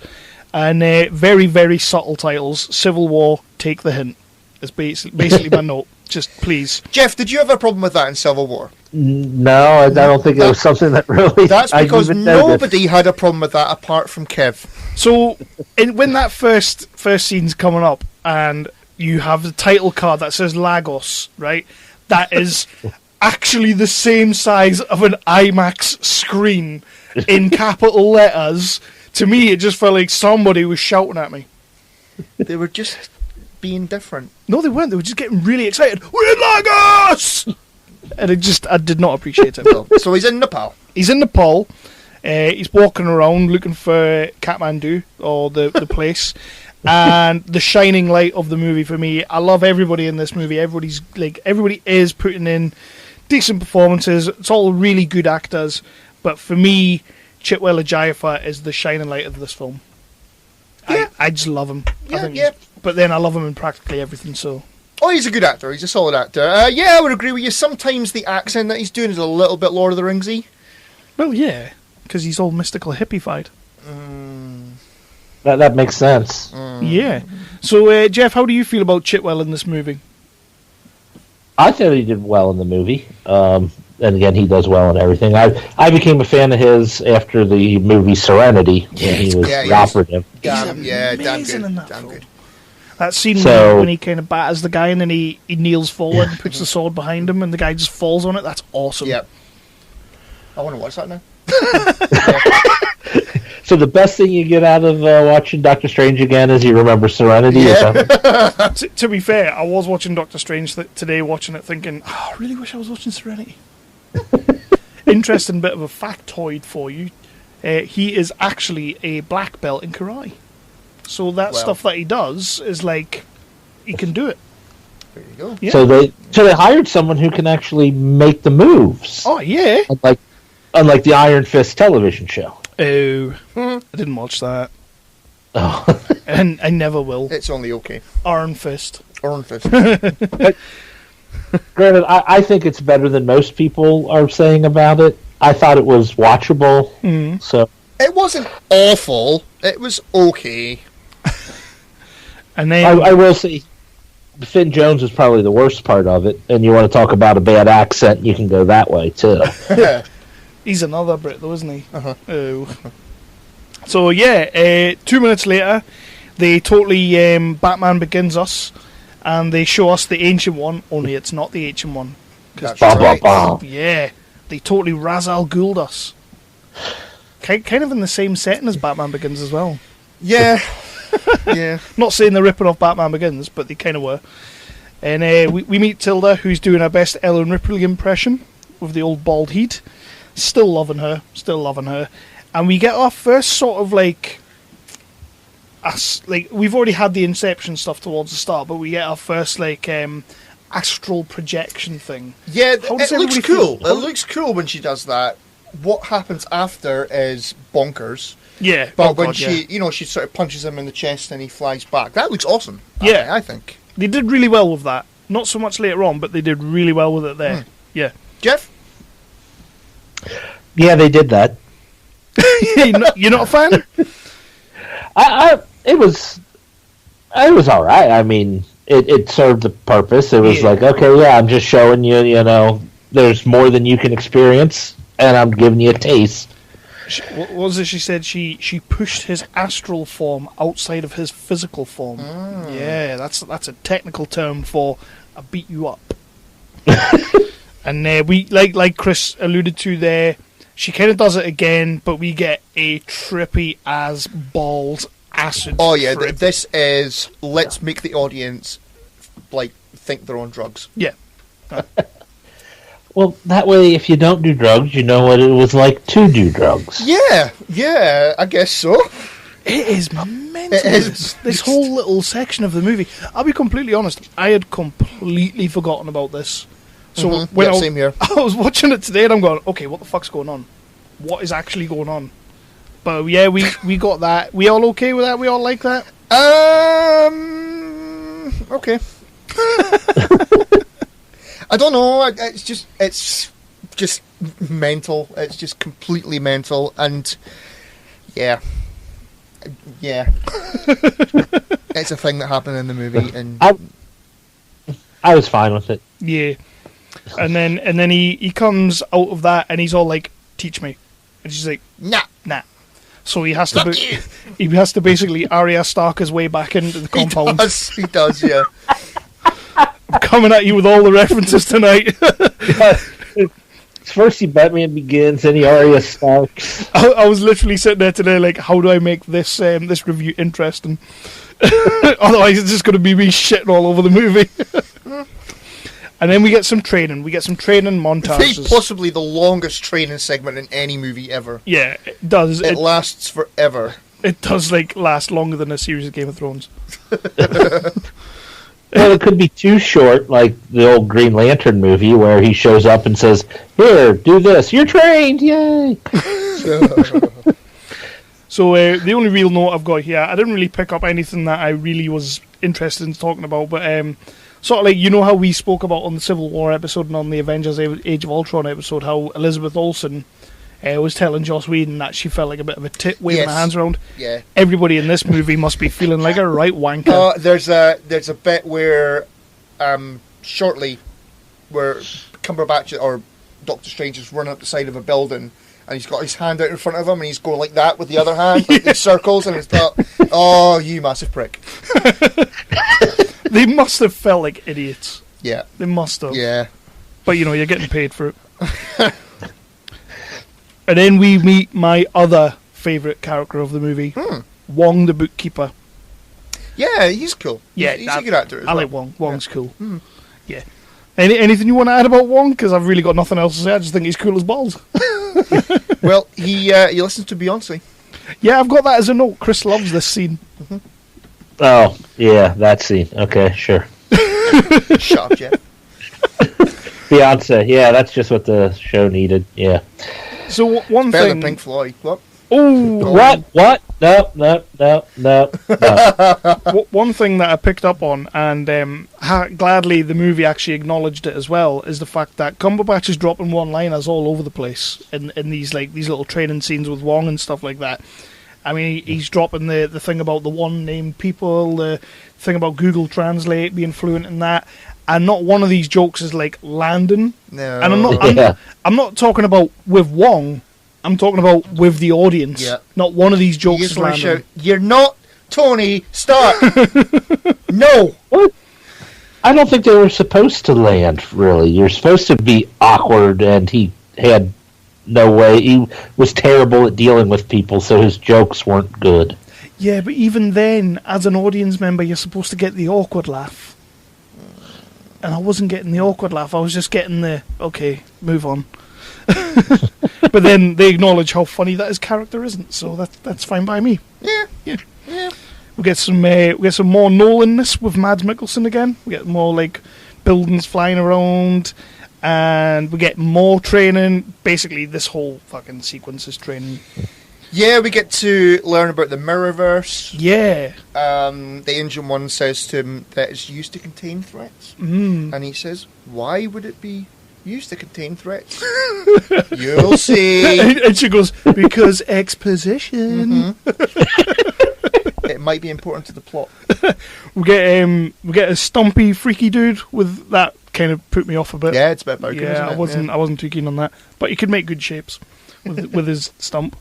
and very, very subtle titles. Civil War, take the hint. It's basically my note. Just please. Jeff, did you have a problem with that in Civil War? No, I don't think it was something that really... That's I because even noticed. nobody had a problem with that apart from Kev. So when that first scene's coming up and you have the title card that says Lagos, right? That is actually the same size of an IMAX screen. in capital letters, to me it just felt like somebody was shouting at me. They were just being different. No, they weren't. They were just getting really excited. We're in Lagos! And I did not appreciate it. So he's in Nepal. He's in Nepal. He's walking around looking for Kathmandu, or the place. And the shining light of the movie for me. I love everybody in this movie. Everybody is putting in decent performances. It's all really good actors. But for me, Chitwell Ejiofor is the shining light of this film. Yeah. I just love him. Yeah. But then I love him in practically everything, so... Oh, he's a good actor. He's a solid actor. Yeah, I would agree with you. Sometimes the accent that he's doing is a little bit Lord of the Ringsy. Well, yeah, because he's all mystical hippified. That makes sense. Yeah. So, Jeff, how do you feel about Chitwell in this movie? I thought he did well in the movie. And again, he does well in everything. I became a fan of his after the movie Serenity, when he was the operative. Damn amazing good. in that Damn film. good. That scene when he kind of batters the guy and then he kneels forward and puts the sword behind him and the guy just falls on it, that's awesome. Yep. I want to watch that now. So the best thing you get out of watching Doctor Strange again is you remember Serenity? Yeah. To be fair, I was watching Doctor Strange today, watching it thinking, I really wish I was watching Serenity. Interesting bit of a factoid for you. He is actually a black belt in karate. So that stuff that he does is like, he can do it. There you go. Yeah. So they hired someone who can actually make the moves. Oh, yeah. Unlike the Iron Fist television show. Oh, I didn't watch that. Oh. And I never will. It's only okay. Iron Fist. Iron Fist. Granted, I think it's better than most people are saying about it. I thought it was watchable. So It wasn't awful. It was okay. And then I will say, Finn Jones is probably the worst part of it. And you want to talk about a bad accent, you can go that way too. he's another Brit, though, isn't he? Oh. So yeah, 2 minutes later, they totally Batman Begins us, and they show us the Ancient One. Only it's not the Ancient One. That's right. Yeah, they totally Ra's al Ghul'd us. Kind of in the same setting as Batman Begins as well. Yeah. Yeah. Not saying they're ripping off Batman Begins, but they kind of were. And we meet Tilda, who's doing her best Ellen Ripley impression with the old bald head. Still loving her. And we get our first sort of like we've already had the Inception stuff towards the start, but we get our first astral projection thing. Yeah, How does it looks everybody cool. feel? It looks cool when she does that. What happens after is bonkers. Yeah, But when she sort of punches him in the chest and he flies back, that looks awesome. Yeah. I think. They did really well with that. Not so much later on, but they did really well with it there. Yeah. Jeff? Yeah, they did that. You're not a fan? It was all right. I mean, it served the purpose. It was like, okay, yeah, I'm just showing you, there's more than you can experience, and I'm giving you a taste. What was it she said? She pushed his astral form outside of his physical form. Yeah, that's a technical term for I beat you up. And we like Chris alluded to there, she kind of does it again, but we get a trippy as balls acid. Oh yeah, trip. this is let's make the audience think they're on drugs. Yeah. Well, that way, if you don't do drugs, you know what it was like to do drugs. Yeah, I guess so. It is mental. It is. This whole little section of the movie. I'll be completely honest, I had completely forgotten about this. So when same here. I was watching it today and I'm going, okay, what the fuck's going on? What is actually going on? But yeah, we got that. We all okay with that? We all like that? Okay. I don't know. It's just mental. It's just completely mental, and yeah. It's a thing that happened in the movie, and I was fine with it. Yeah. And then he comes out of that and he's all like, "Teach me," and she's like, nah. So he has to basically Arya Stark his way back into the compound. He does, yeah. I'm coming at you with all the references tonight. First he Batman Begins, then he Arya Starks. I was literally sitting there today, like, how do I make this this review interesting? Otherwise, it's just going to be me shitting all over the movie. And then we get some training. We get some training montages. Possibly the longest training segment in any movie ever. Yeah, it does. It lasts forever. It does, like, last longer than a series of Game of Thrones. Well, it could be too short, like the old Green Lantern movie, where he shows up and says, "Here, do this. You're trained. Yay!" So the only real note I've got here, I didn't really pick up anything that I really was interested in talking about, but sort of like, you know how we spoke about on the Civil War episode and on the Avengers Age of Ultron episode, how Elizabeth Olsen was telling Joss Whedon that she felt like a bit of a tit waving her hands around. Yeah. Everybody in this movie must be feeling like a right wanker. There's a bit where shortly where Cumberbatch or Doctor Strange is running up the side of a building and he's got his hand out in front of him and he's going like that with the other hand, like in circles, and it's thought, oh, you massive prick. They must have felt like idiots. Yeah. They must have. Yeah. But, you know, you're getting paid for it. And then we meet my other favourite character of the movie, Wong the bookkeeper. Yeah, he's cool. Yeah, he's a good actor as I well. like Wong. Wong's cool. Yeah. Anything you want to add about Wong? Because I've really got nothing else to say. I just think he's cool as balls. Well, he listens to Beyonce. Yeah, I've got that as a note. Chris loves this scene. Oh, yeah, that scene. Okay, sure. Shut up, Jeff. Beyonce, yeah, that's just what the show needed. Yeah. So one Better thing. than Pink Floyd. What? Oh, What? No. one thing that I picked up on, and gladly the movie actually acknowledged it as well, is the fact that Cumberbatch is dropping one-liners all over the place in these little training scenes with Wong and stuff like that. I mean, he's dropping the thing about the one-named people, the thing about Google Translate being fluent in that, and not one of these jokes is like landing. No. And I'm not talking about with Wong. I'm talking about with the audience. Yeah. Not one of these jokes You is just want to landing. shout, "You're not Tony Stark." No. What? I don't think they were supposed to land, really. You're supposed to be awkward, and he had no way. He was terrible at dealing with people, so his jokes weren't good. Yeah, but even then, as an audience member, you're supposed to get the awkward laugh. And I wasn't getting the awkward laugh. I was just getting the, okay, move on. But then they acknowledge how funny that his character isn't, so that's fine by me. Yeah. We get some more Nolanness with Mads Mikkelsen again. We get more like buildings flying around, and we get more training. Basically, this whole fucking sequence is training. Yeah, we get to learn about the Mirrorverse. Yeah. The Ancient One says to him that it's used to contain threats. And he says, why would it be used to contain threats? You'll see. And she goes, because exposition. It might be important to the plot. We get a stumpy, freaky dude with that kind of put me off a bit. Yeah, it's a bit broken, Yeah, isn't it? I wasn't too keen on that. But he could make good shapes with his stump.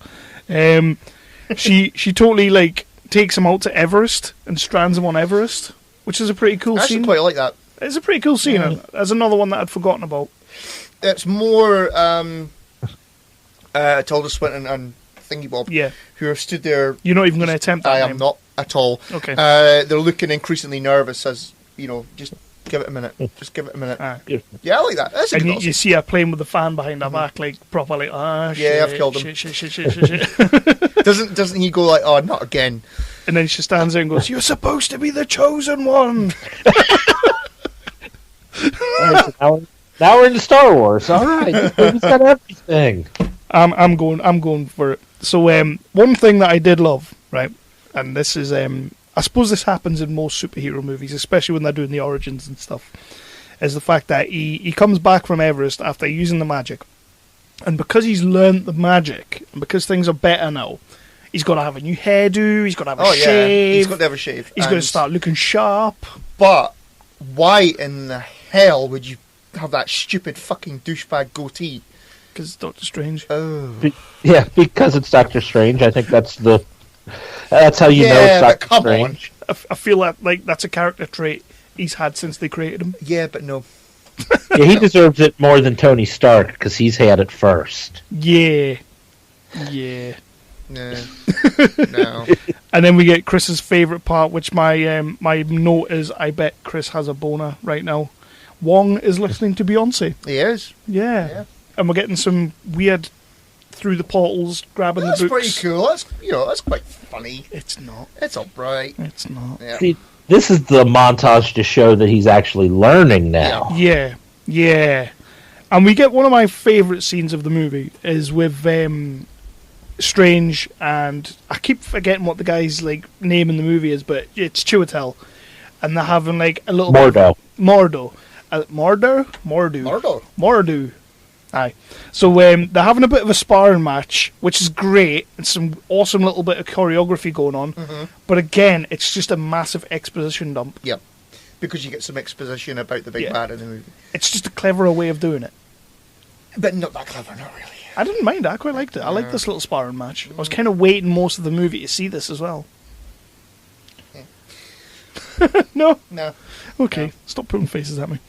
She totally like takes him out to Everest and strands him on Everest, which is a pretty cool I actually scene. quite like that. It's a pretty cool scene. There's another one that I'd forgotten about. It's more Tilda Swinton and Thingy Bob, Yeah. who have stood there. You're not even going to attempt that. I am name. not at all. Okay. They're looking increasingly nervous as, just give it a minute. Just give it a minute. Ah. Yeah, I like that. That's a And good you awesome. see her playing with the fan behind her back, like properly. Yeah, I've killed him. Shit. Doesn't he go like, oh, not again? And then she stands there and goes, "You're supposed to be the chosen one." Now we're into Star Wars. All right, this movie's got everything. I'm going for it. So one thing that I did love, right, and this is I suppose this happens in most superhero movies, especially when they're doing the origins and stuff, is the fact that he comes back from Everest after using the magic, and because he's learned the magic and because things are better now, he's got to have a new hairdo, he's got to have a shave, he's got to have a shave. he's got to start looking sharp. But why in the hell would you have that stupid fucking douchebag goatee? Because it's Doctor Strange. Oh. Yeah, because it's Doctor Strange. I think that's how you know Yeah, it's but Doctor come Strange. I feel that like that's a character trait he's had since they created him. Yeah, but no. Yeah, he deserves it more than Tony Stark because he's had it first. Yeah. No. No. And then we get Chris's favourite part, which my note is, I bet Chris has a boner right now. Wong is listening to Beyonce. He is. Yeah. And we're getting some weird through the portals, grabbing That's the books. pretty cool. That's quite funny. It's not. It's alright. It's not. Yeah. See, this is the montage to show that he's actually learning now. Yeah. And we get one of my favourite scenes of the movie is with Strange, and I keep forgetting what the guy's name in the movie is, but it's Chiwetel, and they're having a little Mordo. Mordo. Aye. So they're having a bit of a sparring match, which is great, and some awesome little bit of choreography going on. Mm-hmm. But again, it's just a massive exposition dump. Yep. Because you get some exposition about the big bad in the movie. It's just a cleverer way of doing it. But not that clever, not really. I didn't mind it. I quite liked it. I liked this little sparring match. I was kind of waiting most of the movie to see this as well. Yeah. No? No. Okay, No. Stop putting faces at me.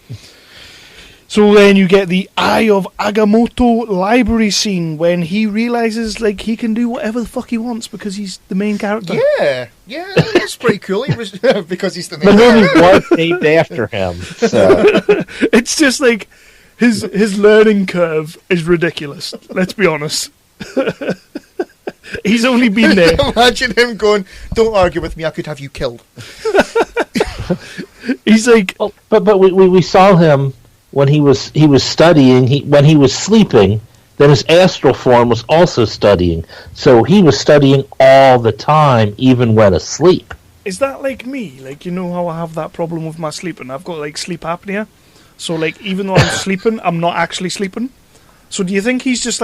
So then you get the Eye of Agamotto library scene when he realises he can do whatever the fuck he wants because he's the main character. Yeah, that's pretty cool. He was because he's the main The movie was named after him. So. It's just his learning curve is ridiculous. Let's be honest. He's only been there. Imagine him going, "Don't argue with me. I could have you killed." He's like, Well, but we saw him when he was studying. When he was sleeping, then his astral form was also studying. So he was studying all the time, even when asleep. is that like me? You know how I have that problem with my sleeping? I've got sleep apnea. So even though I'm sleeping, I'm not actually sleeping. So do you think he's just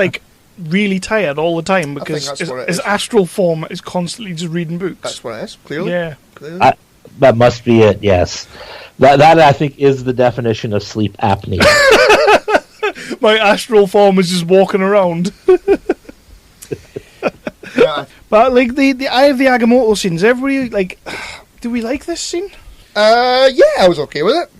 really tired all the time because that's what it his is. astral form is constantly just reading books? That's what it is. Clearly. Yeah. Clearly. That must be it. Yes, that I think is the definition of sleep apnea. My astral form is just walking around. Yeah. But the Eye of the Agamotto scenes, everybody do we like this scene? Yeah, I was okay with it.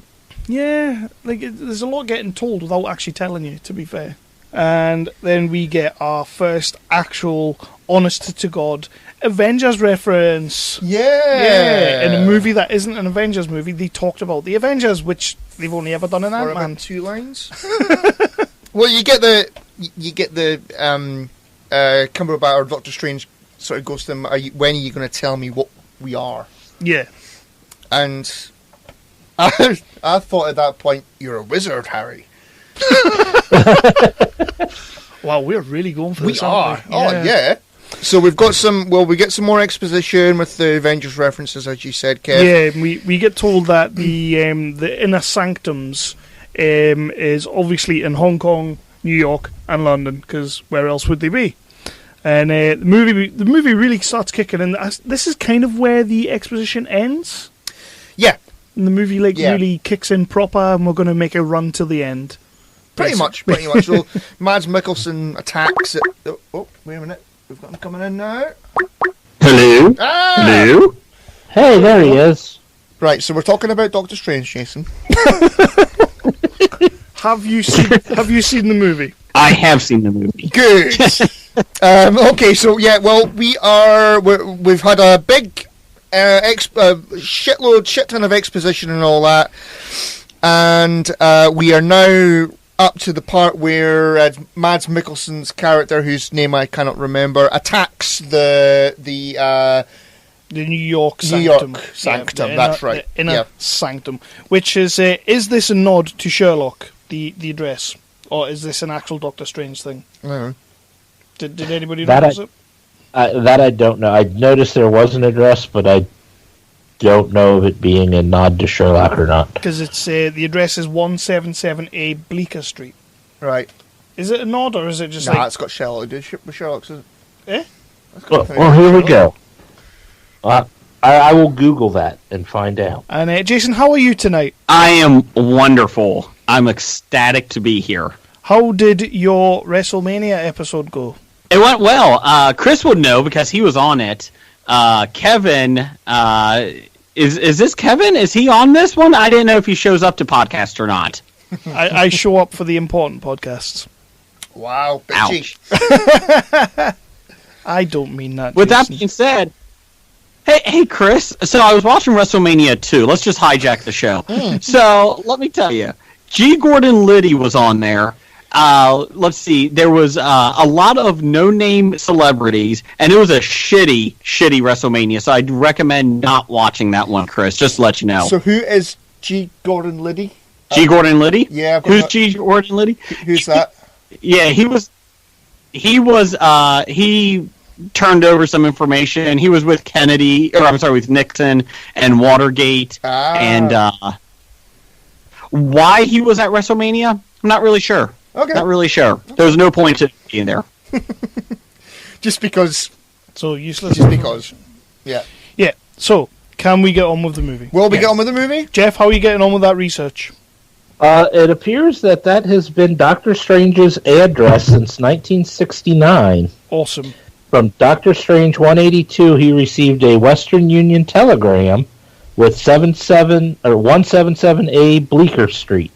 Yeah, there's a lot getting told without actually telling you, to be fair. And then we get our first actual, honest-to-God, Avengers reference. Yeah. In a movie that isn't an Avengers movie, they talked about the Avengers, which they've only ever done in Or Ant-Man. about 2 lines. Well, you get the Cumberbatch or Doctor Strange sort of goes to them. When are you going to tell me what we are? Yeah. And I thought at that point, you're a wizard, Harry. Wow, we're really going for We this, are. aren't we? Oh, yeah. So we've got we get some more exposition with the Avengers references, as you said, Kev. Yeah, we get told that the inner sanctums is obviously in Hong Kong, New York, and London, because where else would they be? And the movie really starts kicking in. This is kind of where the exposition ends. Yeah. And the movie really kicks in proper, and we're going to make a run till the end. Pretty much. So Mads Mikkelsen attacks it. Oh, wait a minute. We've got him coming in now. Hello? Ah! Hello? Hey, there he is. Right, so we're talking about Doctor Strange, Jason. Have you seen the movie? I have seen the movie. Good. Okay, so yeah, well, we've had a big shit ton of exposition and all that, and we are now up to the part where Mads Mikkelsen's character, whose name I cannot remember, attacks the New York Sanctum. Sanctum. That's right. The inner Sanctum, which is this a nod to Sherlock? The address, or is this an actual Doctor Strange thing? No. Did anybody That notice it? That I don't know. I noticed there was an address, but I don't know of it being a nod to Sherlock or not. Because it's the address is 177A Bleecker Street. Right. Is it a nod, or is it just It's got Sherlock. Sherlock's. Eh? Well, here we go. I will Google that and find out. And Jason, how are you tonight? I am wonderful. I'm ecstatic to be here. How did your WrestleMania episode go? It went well. Chris would know because he was on it. Kevin, is this Kevin? Is he on this one? I didn't know if he shows up to podcast or not. I show up for the important podcasts. Wow, bitchy. I don't mean that. With that Jason. being said, hey, Chris. So I was watching WrestleMania 2. Let's just hijack the show. So let me tell you, G. Gordon Liddy was on there. Let's see. There was a lot of no-name celebrities, and it was a shitty WrestleMania. So I'd recommend not watching that one, Chris. Just to let you know. So who is G. Gordon Liddy? G. Gordon Liddy? Yeah. Who's G. Gordon Liddy? Who's that? Yeah, he turned over some information. He was with with Nixon and Watergate. And why he was at WrestleMania, I'm not really sure. Okay. Not really sure. There was no point to being there. Just because. So useless. Just because. Yeah. Yeah. So can we get on with the movie? Will we get on with the movie? Jeff, how are you getting on with that research? It appears that has been Doctor Strange's address since 1969. Awesome. From Doctor Strange 182, he received a Western Union telegram with 177A Bleecker Street.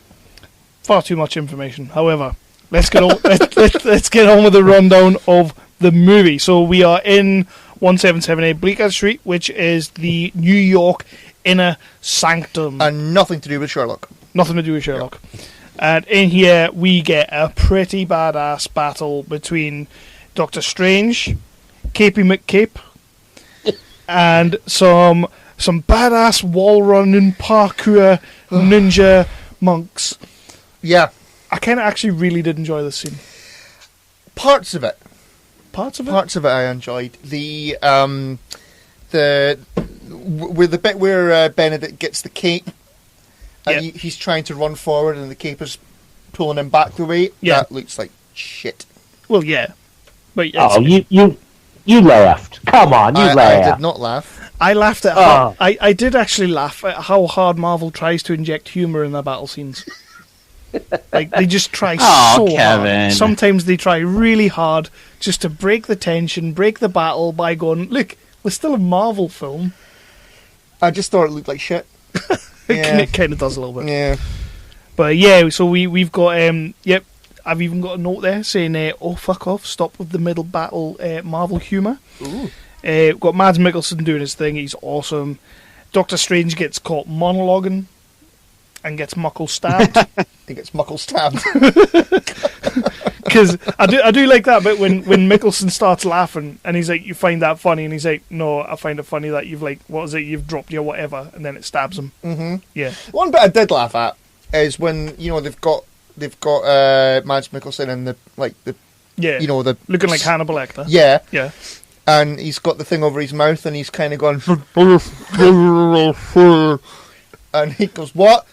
Far too much information. However, let's get on. let's get on with the rundown of the movie. So we are in 177A Bleecker Street, which is the New York inner sanctum. And nothing to do with Sherlock. Nothing to do with Sherlock. And in here, we get a pretty badass battle between Doctor Strange, Capey McCape, and some badass wall-running parkour ninja monks. Yeah. I kind of actually really did enjoy this scene. Parts of it. Parts of it I enjoyed. The with the bit where Benedict gets the cape and he's trying to run forward and the cape is pulling him back the way. Yeah. That looks like shit. Well, yeah. But you laughed. Come on, you laughed. I did not laugh. I laughed at how... I did actually laugh at how hard Marvel tries to inject humour in their battle scenes. Like, they just try so Kevin. hard. Sometimes they try really hard just to break the tension, break the battle by going, look, we're still a Marvel film. I just thought it looked like shit. It kind of does a little bit. Yeah. But yeah, so we've got... I've even got a note there saying, oh, fuck off, stop with the middle battle Marvel humour. We've got Mads Mikkelsen doing his thing, he's awesome. Doctor Strange gets caught monologuing and gets muckle stabbed. He gets muckle stabbed. Because I do like that bit when Mikkelsen starts laughing and he's like, you find that funny? And he's like, no, I find it funny that you've dropped your whatever, and then it stabs him. Mm-hmm. Yeah. One bit I did laugh at is when, they've got Mads Mikkelsen and the looking like Hannibal Lecter. Yeah. Yeah. And he's got the thing over his mouth and he's kind of going and he goes, what?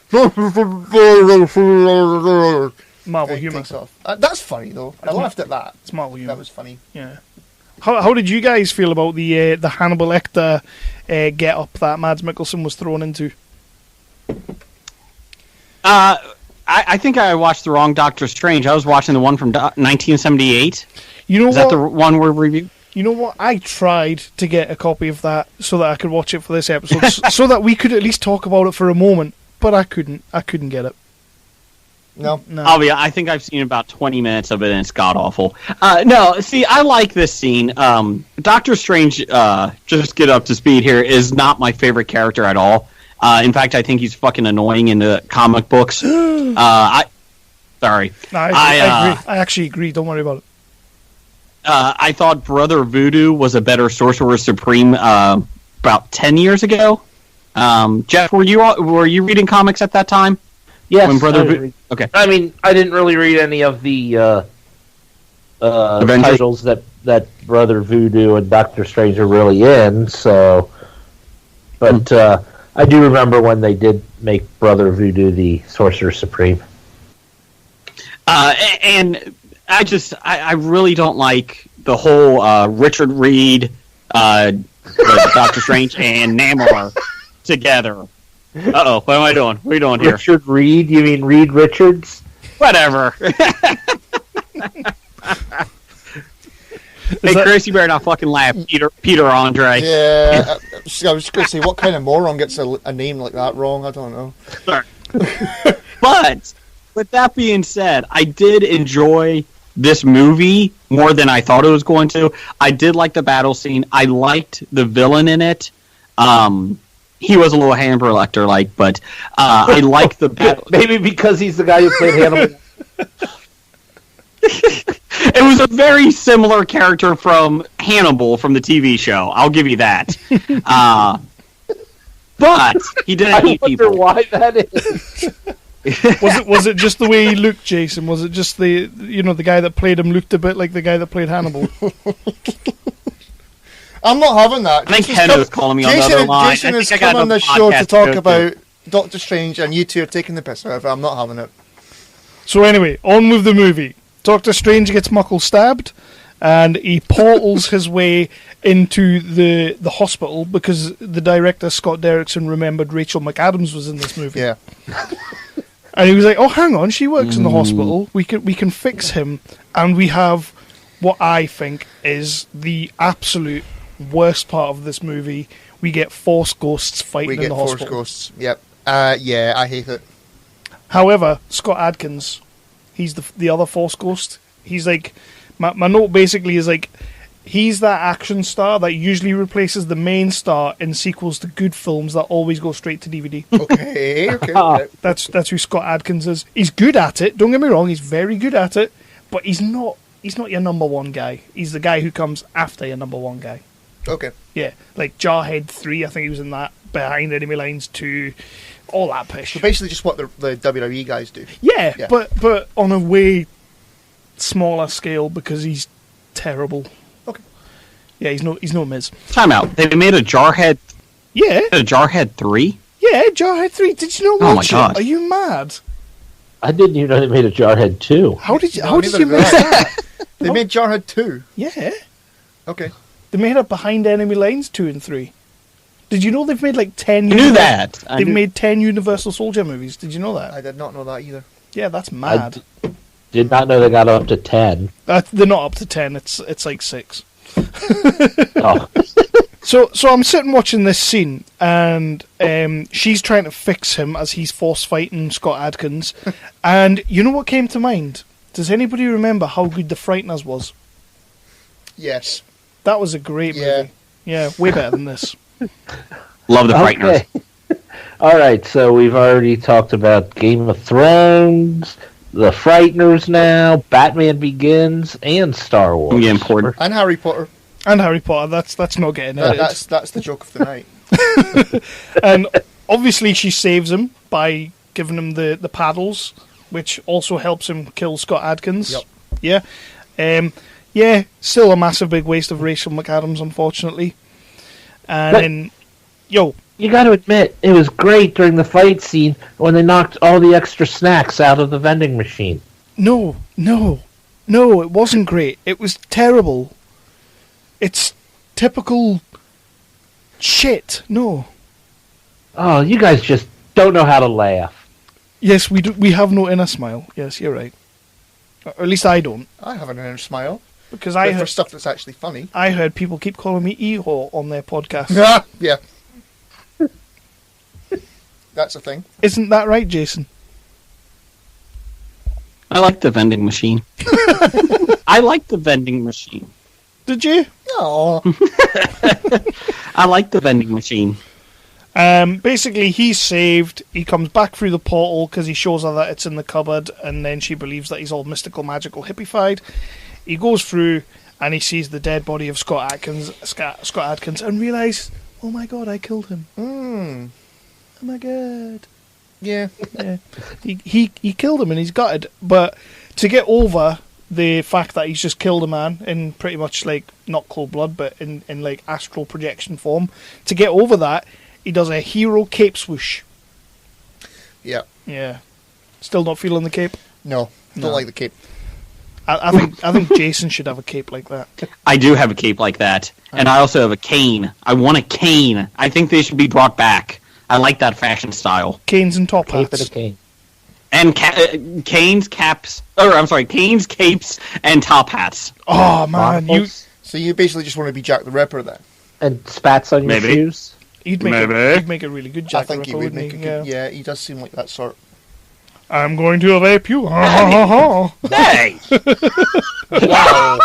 Marvel humour. That's funny though. I laughed at that. It's Marvel humour. That was funny. Yeah. How did you guys feel about the Hannibal Lecter get up that Mads Mikkelsen was thrown into? I think I watched the wrong Doctor Strange. I was watching the one from 1978. You know Is that the one we're reviewing? You know what? I tried to get a copy of that so that I could watch it for this episode, so that we could at least talk about it for a moment. But I couldn't. I couldn't get it. No. I think I've seen about 20 minutes of it, and it's god awful. No, see, I like this scene. Doctor Strange, just get up to speed here, is not my favorite character at all. In fact, I think he's fucking annoying in the comic books. I agree. I actually agree. Don't worry about it. I thought Brother Voodoo was a better Sorcerer Supreme about 10 years ago. Jeff, were you reading comics at that time? Yes. When Brother okay. I mean, I didn't really read any of the titles that Brother Voodoo and Doctor Strange are really in. So, but I do remember when they did make Brother Voodoo the Sorcerer Supreme. And I really don't like the whole Richard Reed, Doctor Strange, and Namor together. Uh-oh, what am I doing? What are you doing here? Richard Reed? You mean Reed Richards? Whatever. Hey, Chris, you better not fucking laugh, Peter Andre. Yeah, I was going to say, what kind of moron gets a name like that wrong? I don't know. But with that being said, I did enjoy this movie more than I thought it was going to. I did like the battle scene. I liked the villain in it. He was a little Hannibal Lecter-like, but I like the battle. Maybe because he's the guy who played Hannibal. It was a very similar character from Hannibal from the TV show. I'll give you that. But he didn't eat people. I wonder why that is. Was it just the way he looked, Jason? Was it just the guy that played him looked a bit like the guy that played Hannibal? I'm not having that. I think Ken was calling me on the other line. Jason has come on this show to talk about Doctor Strange, and you two are taking the piss out of it. I'm not having it. So anyway, on with the movie. Doctor Strange gets muckle stabbed, and he portals his way into the hospital because the director, Scott Derrickson, remembered Rachel McAdams was in this movie. Yeah. And he was like, "Oh, hang on, she works in the hospital. We can fix him." And we have what I think is the absolute worst part of this movie. We get Force ghosts fighting in the hospital. We get Force ghosts. Yep. Yeah, I hate it. However, Scott Adkins, he's the other Force ghost. He's like, my note basically is like, he's that action star that usually replaces the main star in sequels to good films that always go straight to DVD. Okay. That's who Scott Adkins is. He's good at it. Don't get me wrong. He's very good at it. But he's not your number one guy. He's the guy who comes after your number one guy. Okay. Yeah, like Jarhead 3, I think he was in that. Behind Enemy Lines 2, all that pish. So basically just what the WWE guys do. Yeah, but on a way smaller scale because he's terrible. Okay. Yeah, he's no Miz. Time out. They made a Jarhead. Yeah. A Jarhead 3? Yeah, Jarhead 3. Did you not watch my God. it? Are you mad? I didn't even know they made a Jarhead 2. How did you neither did miss I. that? They made Jarhead 2. Yeah. Okay. They made it Behind Enemy Lines 2 and 3. Did you know they've made like 10... I knew that. They've made 10 Universal Soldier movies. Did you know that? I did not know that either. Yeah, that's mad. Did not know they got up to 10. They're not up to 10. It's like 6. Oh. So I'm sitting watching this scene, and she's trying to fix him as he's force fighting Scott Adkins. And you know what came to mind? Does anybody remember how good The Frighteners was? Yes. That was a great movie. Yeah, way better than this. Love the Frighteners. Okay. All right, so we've already talked about Game of Thrones, The Frighteners now, Batman Begins, and Star Wars. Yeah, important. And Harry Potter. And Harry Potter. That's not getting edited. That's the joke of the night. And obviously she saves him by giving him the paddles, which also helps him kill Scott Adkins. Yep. Yeah. Yeah, still a massive big waste of Rachel McAdams, unfortunately. And But- then, yo, You got to admit, it was great during the fight scene when they knocked all the extra snacks out of the vending machine. no, it wasn't great. It was terrible. It's typical shit. No. Oh, you guys just don't know how to laugh. Yes, we do. We have no inner smile. Yes, you're right. Or at least I don't, I have an inner smile. because But I for heard stuff that's actually funny. I heard people keep calling me Eeyore on their podcast. Yeah. That's a thing. Isn't that right, Jason? I like the vending machine. I like the vending machine. Did you? Oh. I like the vending machine. Basically, he's saved. He comes back through the portal because he shows her that it's in the cupboard, and then she believes that he's all mystical, magical, hippified. He goes through and he sees the dead body of Scott Adkins, and realizes, oh my god, I killed him. Oh my god. Yeah. Yeah. He killed him and he's gutted. But to get over the fact that he's just killed a man in pretty much like not cold blood, but in like astral projection form, to get over that, he does a hero cape swoosh. Yeah. Yeah. Still not feeling the cape? No. Don't like the cape. I think Jason should have a cape like that. I do have a cape like that. And I also have a cane. I want a cane. I think they should be brought back. I like that fashion style. Canes and top Cape hats. and a cane. And canes, capes, and top hats. Oh man, So you basically just want to be Jack the Ripper then? And spats on your Maybe. shoes. you'd make a really good Jack I think the he Ripper, would wouldn't make he? a good... Yeah, he does seem like that sort. I'm going to vape you. Ha, ha, ha, Hey! Wow.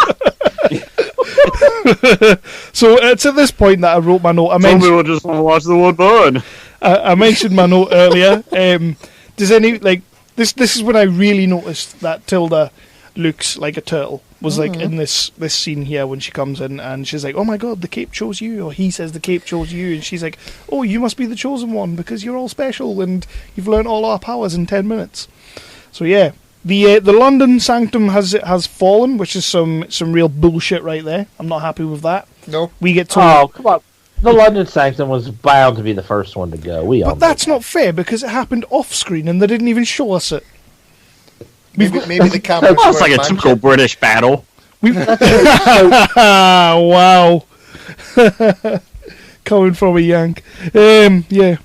So it's at this point that I wrote my note. People just want to watch the wood burn. I mentioned my note earlier. Does any this is when I really noticed that Tilda looks like a turtle. Was like in this scene here when she comes in and she's like, "Oh my god, the cape chose you," or he says the cape chose you, and she's like, "Oh, you must be the chosen one because you're all special and you've learnt all our powers in 10 minutes." So yeah, the London Sanctum has fallen, which is some real bullshit right there. I'm not happy with that. No. We get told. Oh, come on. The London Sanctum was bound to be the first one to go. But that's not fair because it happened off screen and they didn't even show us it. Maybe the cameras Well, it's weren't like a managed. typical British battle. Wow. Coming from a Yank. Yeah.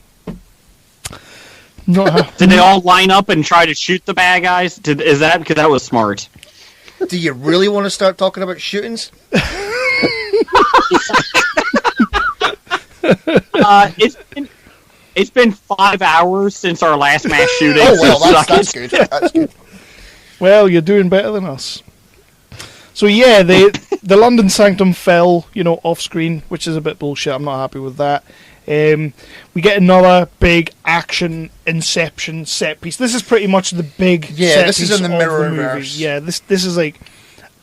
Not Did they all line up and try to shoot the bad guys? Is that because that was smart? Do you really want to start talking about shootings? It's been 5 hours since our last mass shooting. Oh well, so that's good. That's good. Well, you're doing better than us. So yeah, the London Sanctum fell, off screen, which is a bit bullshit. I'm not happy with that. We get another big action Inception set piece. This is pretty much the big set this piece is in the of mirror movie. inverse. Yeah, this is like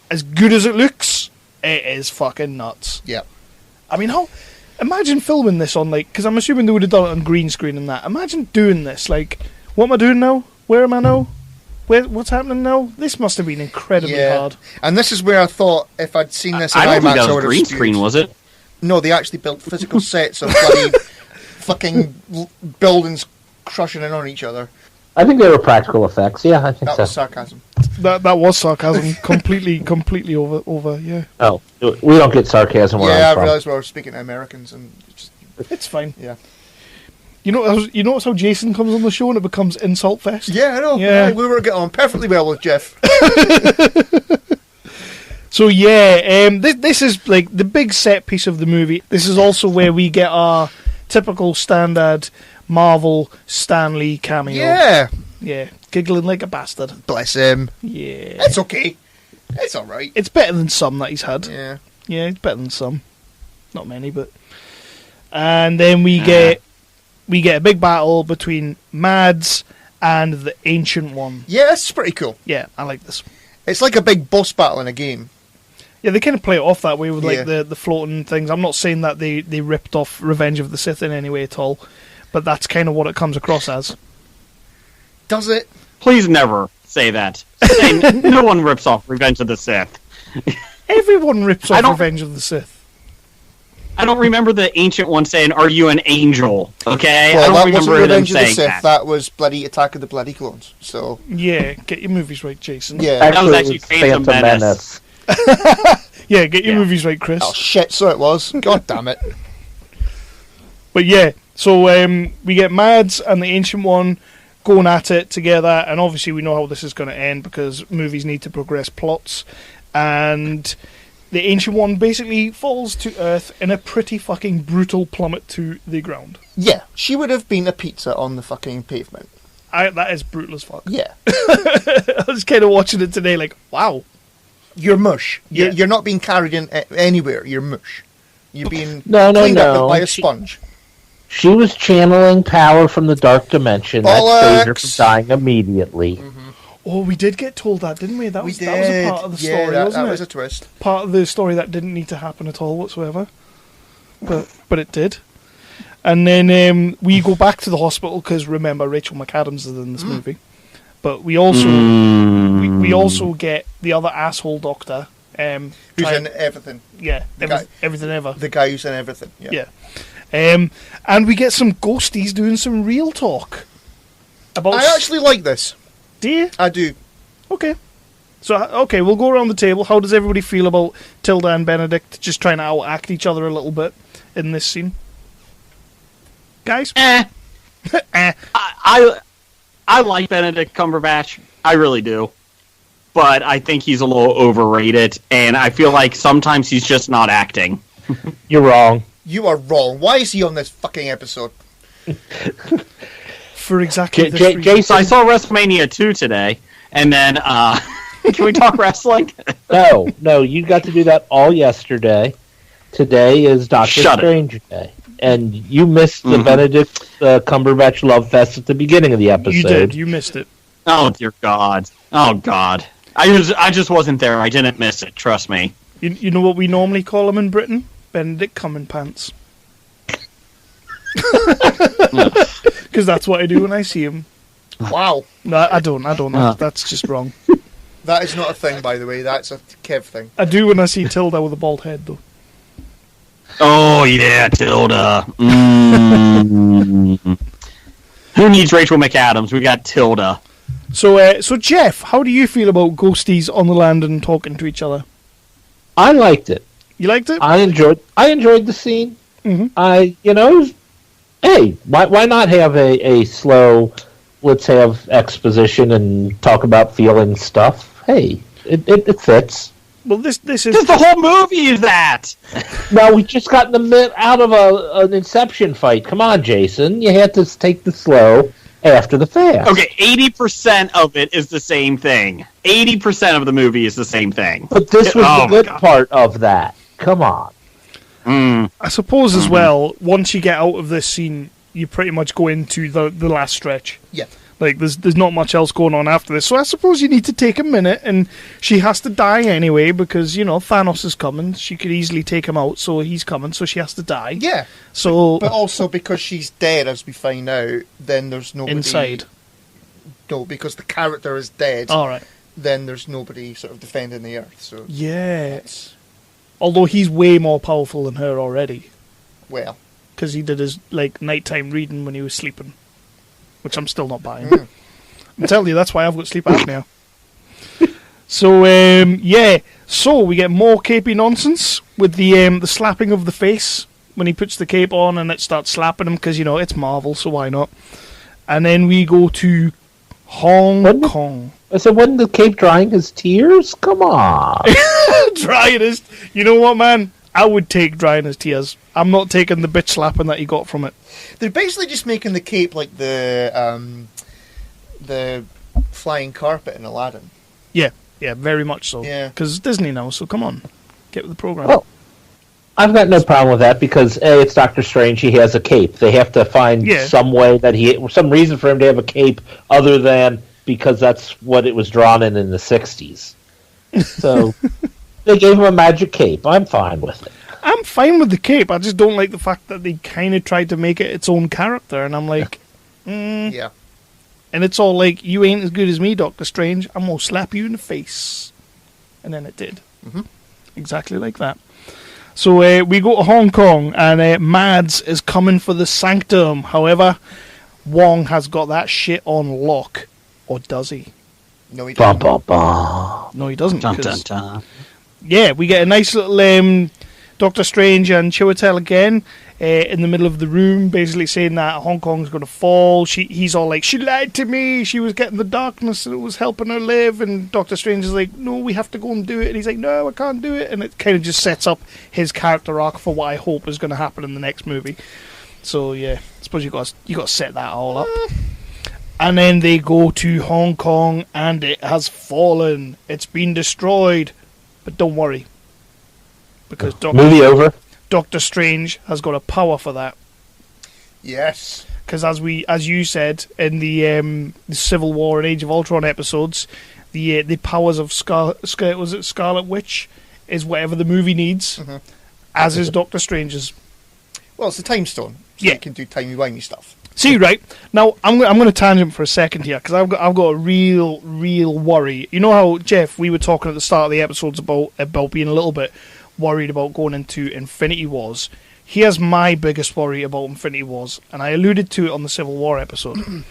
as good as it looks. It is fucking nuts. Yeah. I mean, imagine filming this on because I'm assuming they would have done it on green screen and that. Imagine doing this. What am I doing now? Where am I now? What's happening now? This must have been incredibly hard. And this is where I thought if I'd seen this in I don't think IMAX, that I was would have green spewed. screen, was it? No, they actually built physical sets of bloody fucking buildings crushing in on each other. I think they were practical effects. Yeah, I think That so. was sarcasm. That was sarcasm. completely over. Yeah, Oh, we don't get sarcasm where Yeah, I'm I from. realised we were speaking to Americans and just it's fine. yeah. You notice how Jason comes on the show and it becomes insult fest. Yeah, I know. Yeah. We were getting on perfectly well with Jeff. So yeah, this is like the big set piece of the movie. This is also where we get our typical standard Marvel Stan Lee cameo. Yeah. Giggling like a bastard. Bless him. Yeah, It's okay. It's alright. it's better than some that he's had. Yeah. Yeah, it's better than some. Not many, but. And then we get a big battle between Mads and the Ancient One. Yeah, it's pretty cool. Yeah, I like this. It's like a big boss battle in a game. Yeah, they kind of play it off that way with Yeah. the floating things. I'm not saying that they ripped off Revenge of the Sith in any way at all, but that's kind of what it comes across as. Does it? Please never say that. No one rips off Revenge of the Sith. Everyone rips I off don't- Revenge of the Sith. I don't remember the Ancient One saying, "Are you an angel?" Okay, Well, I don't that remember wasn't them Revenge of the saying Sith. that. That was bloody Attack of the Bloody Clones. So Yeah, get your movies right, Jason. yeah. That was it actually Phantom Menace. Yeah, get your Yeah. movies right, Chris. Oh shit! So it was. God damn it. But yeah, so we get Mads and the Ancient One going at it together, and obviously we know how this is going to end because movies need to progress plots, and the Ancient One basically falls to Earth in a pretty fucking brutal plummet to the ground. Yeah, she would have been a pizza on the fucking pavement. That is brutal as fuck. Yeah. I was kind of watching it today like, wow. You're mush. Yeah. You're not being carried in anywhere. You're mush. You're being No, cleaned up no. by a sponge. She was channeling power from the dark dimension. That saved her Bollocks. from dying immediately. Oh, we did get told that, didn't we? That was We that was a did. part of the Yeah, story, that wasn't was it? a twist. Part of the story that didn't need to happen at all whatsoever. But it did. And then we go back to the hospital because remember Rachel McAdams is in this movie. But we also we also get the other asshole doctor. Who's try- in everything. Yeah, guy- everything ever. The guy who's in everything. Yeah. Yeah. And we get some ghosties doing some real talk. About I actually like this. do you? I do. Okay. So, okay, we'll go around the table. How does everybody feel about Tilda and Benedict just trying to outact each other a little bit in this scene? Guys? Eh. Eh. I like Benedict Cumberbatch. I really do. But I think he's a little overrated, and I feel like sometimes he's just not acting. You're wrong. You are wrong. Why is he on this fucking episode? For exactly this reason. Jason, I saw WrestleMania 2 today, and then can we talk wrestling? No, you got to do that all yesterday. Today is Doctor Strange Day. And you missed the Benedict Cumberbatch love fest at the beginning of the episode. You did. You missed it. Oh, dear God. Oh, God. I just wasn't there. I didn't miss it. Trust me. You know what we normally call him in Britain? Benedict Cumberpants. Because that's what I do when I see him. Wow. No, I don't. That's just wrong. That is not a thing, by the way. That's a Kev thing. I do when I see Tilda with a bald head, though. Oh, yeah, Tilda. Who needs Rachel McAdams? We got Tilda. So Jeff, how do you feel about ghosties on the land and talking to each other? I liked it. You liked it? I enjoyed the scene. Mm-hmm. Hey, why not have a slow, let's have exposition and talk about feeling stuff? Hey, it fits. Well, this is the whole movie is that. Well, we just got out of an Inception fight. Come on, Jason. You had to take the slow after the fast. Okay, 80% of it is the same thing. 80% of the movie is the same thing. But this was the good part of that. Come on. I suppose as well, once you get out of this scene, you pretty much go into the last stretch. Yeah. Like, there's not much else going on after this. So I suppose you need to take a minute, and she has to die anyway, because, Thanos is coming. She could easily take him out, so he's coming, so she has to die. Yeah. So, But also, because she's dead, as we find out, then there's nobody... Inside. No, because the character is dead. All right. Then there's nobody sort of defending the Earth, so... Yes. Although he's way more powerful than her already. Well. Because he did his, nighttime reading when he was sleeping. Which I'm still not buying. I'm telling you, that's why I've got sleep apnea. So, So, we get more capey nonsense with the slapping of the face when he puts the cape on and it starts slapping him because, it's Marvel, so why not? And then we go to Hong Kong. I said, wasn't the cape drying his tears? Come on. Drying his... You know what, man? I would take drying his tears. I'm not taking the bitch slapping that he got from it. They're basically just making the cape like the flying carpet in Aladdin. Yeah, very much so. Yeah. Because it's Disney now, so come on. Get with the program. Well, I've got no problem with that because, A, it's Doctor Strange. He has a cape. They have to find some way some reason for him to have a cape other than because that's what it was drawn in the 60s. So... They gave him a magic cape. I'm fine with it. I'm fine with the cape. I just don't like the fact that they kind of tried to make it its own character. And I'm like, Yeah. And it's all like, you ain't as good as me, Doctor Strange. I'm going to slap you in the face. And then it did. Mm-hmm. Exactly like that. So we go to Hong Kong, and Mads is coming for the Sanctum. However, Wong has got that shit on lock. Or does he? No, he doesn't. No, he doesn't. Dun, dun, dun. Yeah, we get a nice little Doctor Strange and Chiwetel again in the middle of the room, basically saying that Hong Kong's going to fall. He's all like, she lied to me. She was getting the darkness and it was helping her live. And Doctor Strange is like, no, we have to go and do it. And he's like, no, I can't do it. And it kind of just sets up his character arc for what I hope is going to happen in the next movie. So yeah, I suppose you got to set that all up. And then they go to Hong Kong and it has fallen. It's been destroyed. But don't worry, because movie over. Doctor Strange has got a power for that. Yes, because as you said in the Civil War and Age of Ultron episodes, the powers of Scarlet Witch is whatever the movie needs, as is Doctor Strange's. Well, it's a time stone, so you can do timey-wimey stuff. See, right now, I'm going to tangent for a second here because I've got a real worry. You know how, Jeff, we were talking at the start of the episodes about being a little bit worried about going into Infinity Wars. Here's my biggest worry about Infinity Wars, and I alluded to it on the Civil War episode.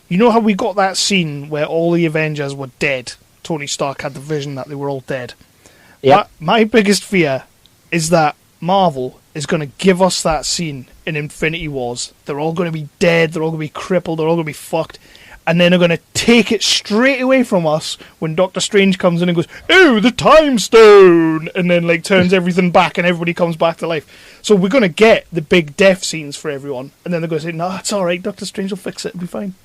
You know how we got that scene where all the Avengers were dead? Tony Stark had the vision that they were all dead. Yeah. My biggest fear is that Marvel is going to give us that scene in Infinity Wars. They're all going to be dead, they're all going to be crippled, they're all going to be fucked, and then are going to take it straight away from us when Doctor Strange comes in and goes, "Oh, the Time Stone," and then like turns everything back and everybody comes back to life. So we're going to get the big death scenes for everyone, and then they're going to say, "No, it's all right. Doctor Strange will fix it. It'll be fine."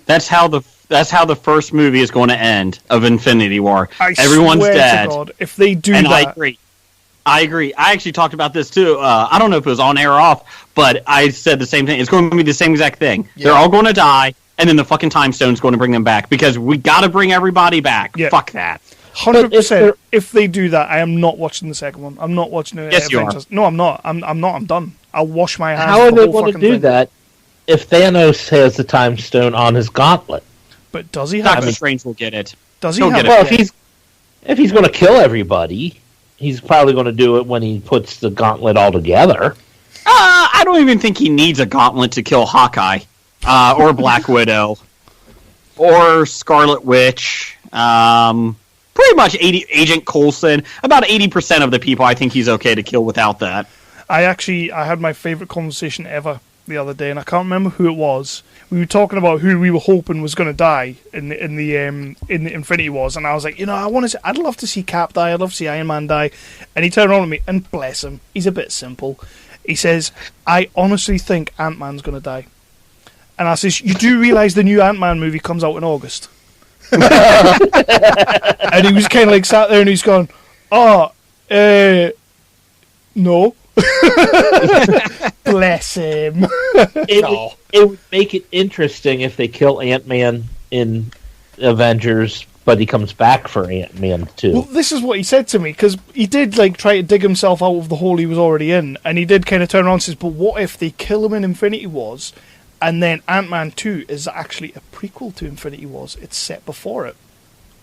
That's how the first movie is going to end of Infinity War. Everyone's swear dead. to God, if they do And that, I agree. I actually talked about this too. I don't know if it was on air or off, but I said the same thing. It's going to be the same exact thing. Yeah. They're all going to die, and then the fucking Time Stone's going to bring them back because we got to bring everybody back. Yeah. Fuck that. 100%. If they do that, I am not watching the second one. I'm not watching it. Yes, you are. No, I'm not. I'm not. I'm done. I'll wash my hands. How are of the they whole going to fucking do thing. that if Thanos has the Time Stone on his gauntlet? But does he have Doctor it? Strange will get it. Does he He'll have get it? it? Well, if he's going to kill everybody, he's probably going to do it when he puts the gauntlet all together. I don't even think he needs a gauntlet to kill Hawkeye, or Black Widow, or Scarlet Witch. Pretty much Agent Coulson. About 80% of the people I think he's okay to kill without that. I had my favourite conversation ever the other day, and I can't remember who it was. We were talking about who we were hoping was going to die in the Infinity Wars, and I was like, I'd love to see Cap die, I'd love to see Iron Man die, and he turned around at me, and bless him, he's a bit simple. He says, "I honestly think Ant-Man's going to die," and I says, "You do realise the new Ant-Man movie comes out in August?" And he was kind of like sat there, and he's gone, no. Bless him. It would make it interesting if they kill Ant-Man in Avengers, but he comes back for Ant-Man too. Well, this is what he said to me, because he did try to dig himself out of the hole he was already in, and he did kind of turn around and says, "But what if they kill him in Infinity Wars, and then Ant-Man 2 is actually a prequel to Infinity Wars? It's set before it."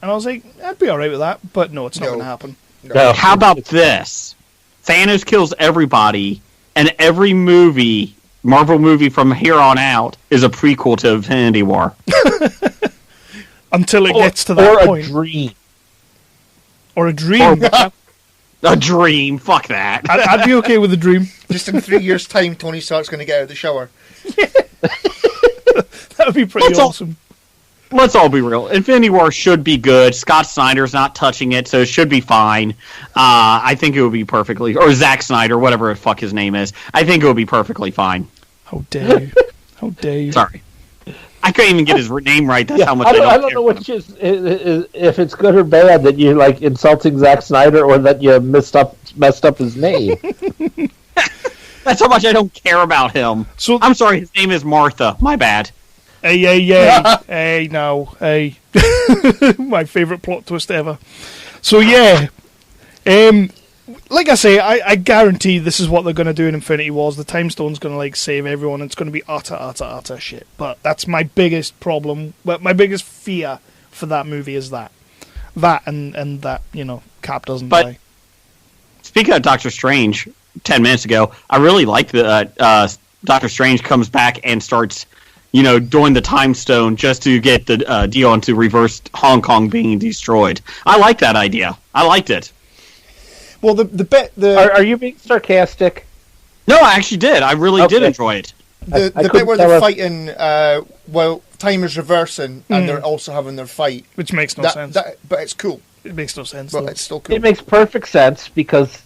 And I was like, I'd be alright with that, but no, it's not going to happen. No. How about this? Thanos kills everybody, and every Marvel movie from here on out, is a prequel to Infinity War. Until it gets to that point. Or a dream. Or a dream. A dream. Fuck that. I'd be okay with a dream. Just in 3 years' time, Tony Stark's going to get out of the shower. That would be pretty awesome. Let's all be real. Infinity War should be good. Scott Snyder's not touching it, so it should be fine. I think it would be perfectly... Or Zack Snyder, whatever the fuck his name is. I think it would be perfectly fine. How dare you. How dare you. Sorry. I couldn't even get his name right. That's how much I don't know which is if it's good or bad that you like insulting Zack Snyder or that you messed up his name. That's how much I don't care about him. So I'm sorry, his name is Martha. My bad. Hey, no. Hey. My favourite plot twist ever. So, yeah. Like I say, I guarantee this is what they're going to do in Infinity Wars. The Time Stone's going to, save everyone. It's going to be utter shit. But that's my biggest problem. Well, my biggest fear for that movie is that. That and that, Cap doesn't die. Speaking of Doctor Strange, 10 minutes ago, I really like the Doctor Strange comes back and starts... doing the Time Stone just to get the deal on to reverse Hong Kong being destroyed. I like that idea. I liked it. Well, Are you being sarcastic? No, I actually did. I really did enjoy it. The bit where they're fighting while time is reversing and they're also having their fight. Which makes no sense. But it's cool. It makes no sense. But it's still cool. It makes perfect sense because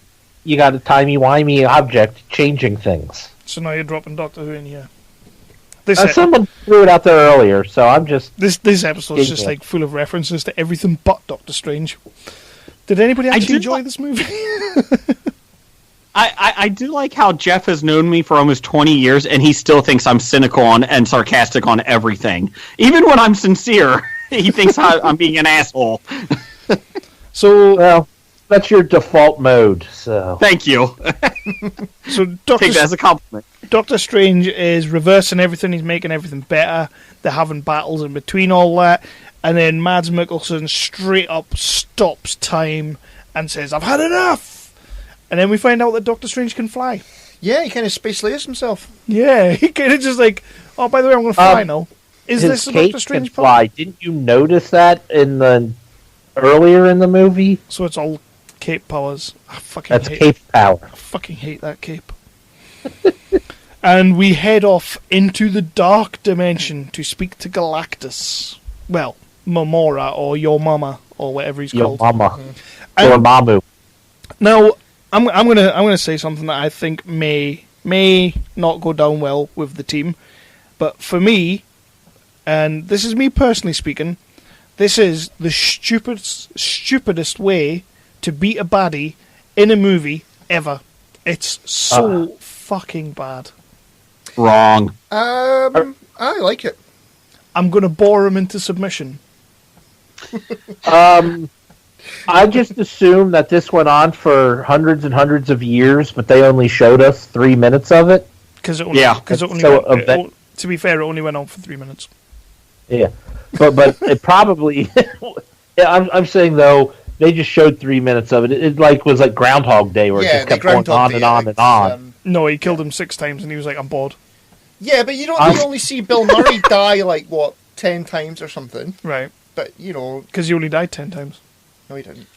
you got a timey-wimey object changing things. So now you're dropping Doctor Who in here. Someone threw it out there earlier, so I'm just... This episode is just full of references to everything but Doctor Strange. Did anybody actually enjoy this movie? I do like how Jeff has known me for almost 20 years, and he still thinks I'm cynical and sarcastic on everything. Even when I'm sincere, he thinks I'm being an asshole. So... Well, that's your default mode, so... Thank you. So take that as a compliment. Doctor Strange is reversing everything. He's making everything better. They're having battles in between all that. And then Mads Mikkelsen straight up stops time and says, "I've had enough!" And then we find out that Doctor Strange can fly. Yeah, he kind of space layers himself. Yeah, he kind of just oh, by the way, I'm going to fly now. Is this a Doctor Strange fly? Didn't you notice that earlier in the movie? So it's all cape powers. That's cape power. I fucking hate that cape. And we head off into the dark dimension to speak to Galactus. Well, Momora, or your mama, or whatever he's Your called. mama. And- Or Mamu. Now, I'm gonna say something that I think may not go down well with the team, but for me, and this is me personally speaking, this is the stupidest way to beat a baddie in a movie ever. It's so fucking bad. Wrong. I like it. I'm gonna bore him into submission. I just assumed that this went on for hundreds and hundreds of years, but they only showed us 3 minutes of it. Because it only, Yeah. to be fair, it only went on for 3 minutes. Yeah, but it probably. Yeah, I'm saying though they just showed 3 minutes of it. It like was like Groundhog Day, where it just kept going on and on and on. No, he killed him 6 times, and he was like, "I'm bored." Yeah, but you only see Bill Murray die like what 10 times or something. Right. But you know, Because he only died 10 times. no, he didn't.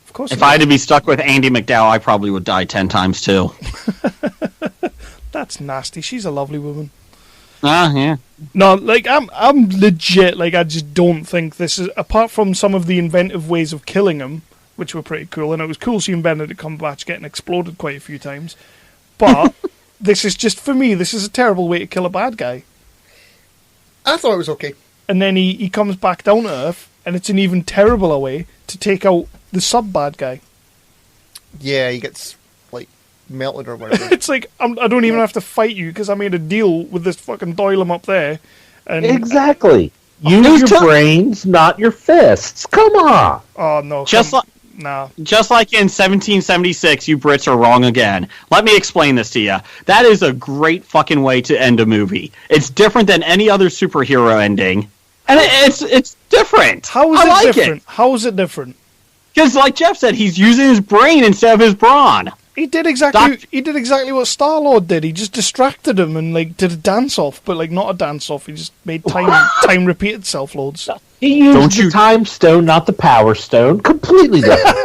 Of course. If I had to be stuck with Andy McDowell, I probably would die 10 times too. That's nasty. She's a lovely woman. Yeah. No, like I'm legit. Like I just don't think this is, apart from some of the inventive ways of killing him, which were pretty cool, and it was cool seeing Benedict Cumberbatch getting exploded quite a few times. But this is just, for me, this is a terrible way to kill a bad guy. I thought it was okay. And then he comes back down to Earth, and it's an even terribler way to take out the sub bad guy. Yeah, he gets like melted or whatever. It's like I don't even have to fight you because I made a deal with this fucking Doylem up there. And Exactly. Use your brains, not your fists. Come on. oh no, nah. Just like in 1776, you Brits are wrong again. Let me explain this to you. That is a great fucking way to end a movie. It's different than any other superhero ending, and it's different. How is I it like different? How is it different? Because, like Jeff said, he's using his brain instead of his brawn. He did exactly what Star-Lord did. He just distracted him and like did a dance off, but like not a dance off. He just made time repeat itself loads. He used the time stone, not the power stone. Completely different.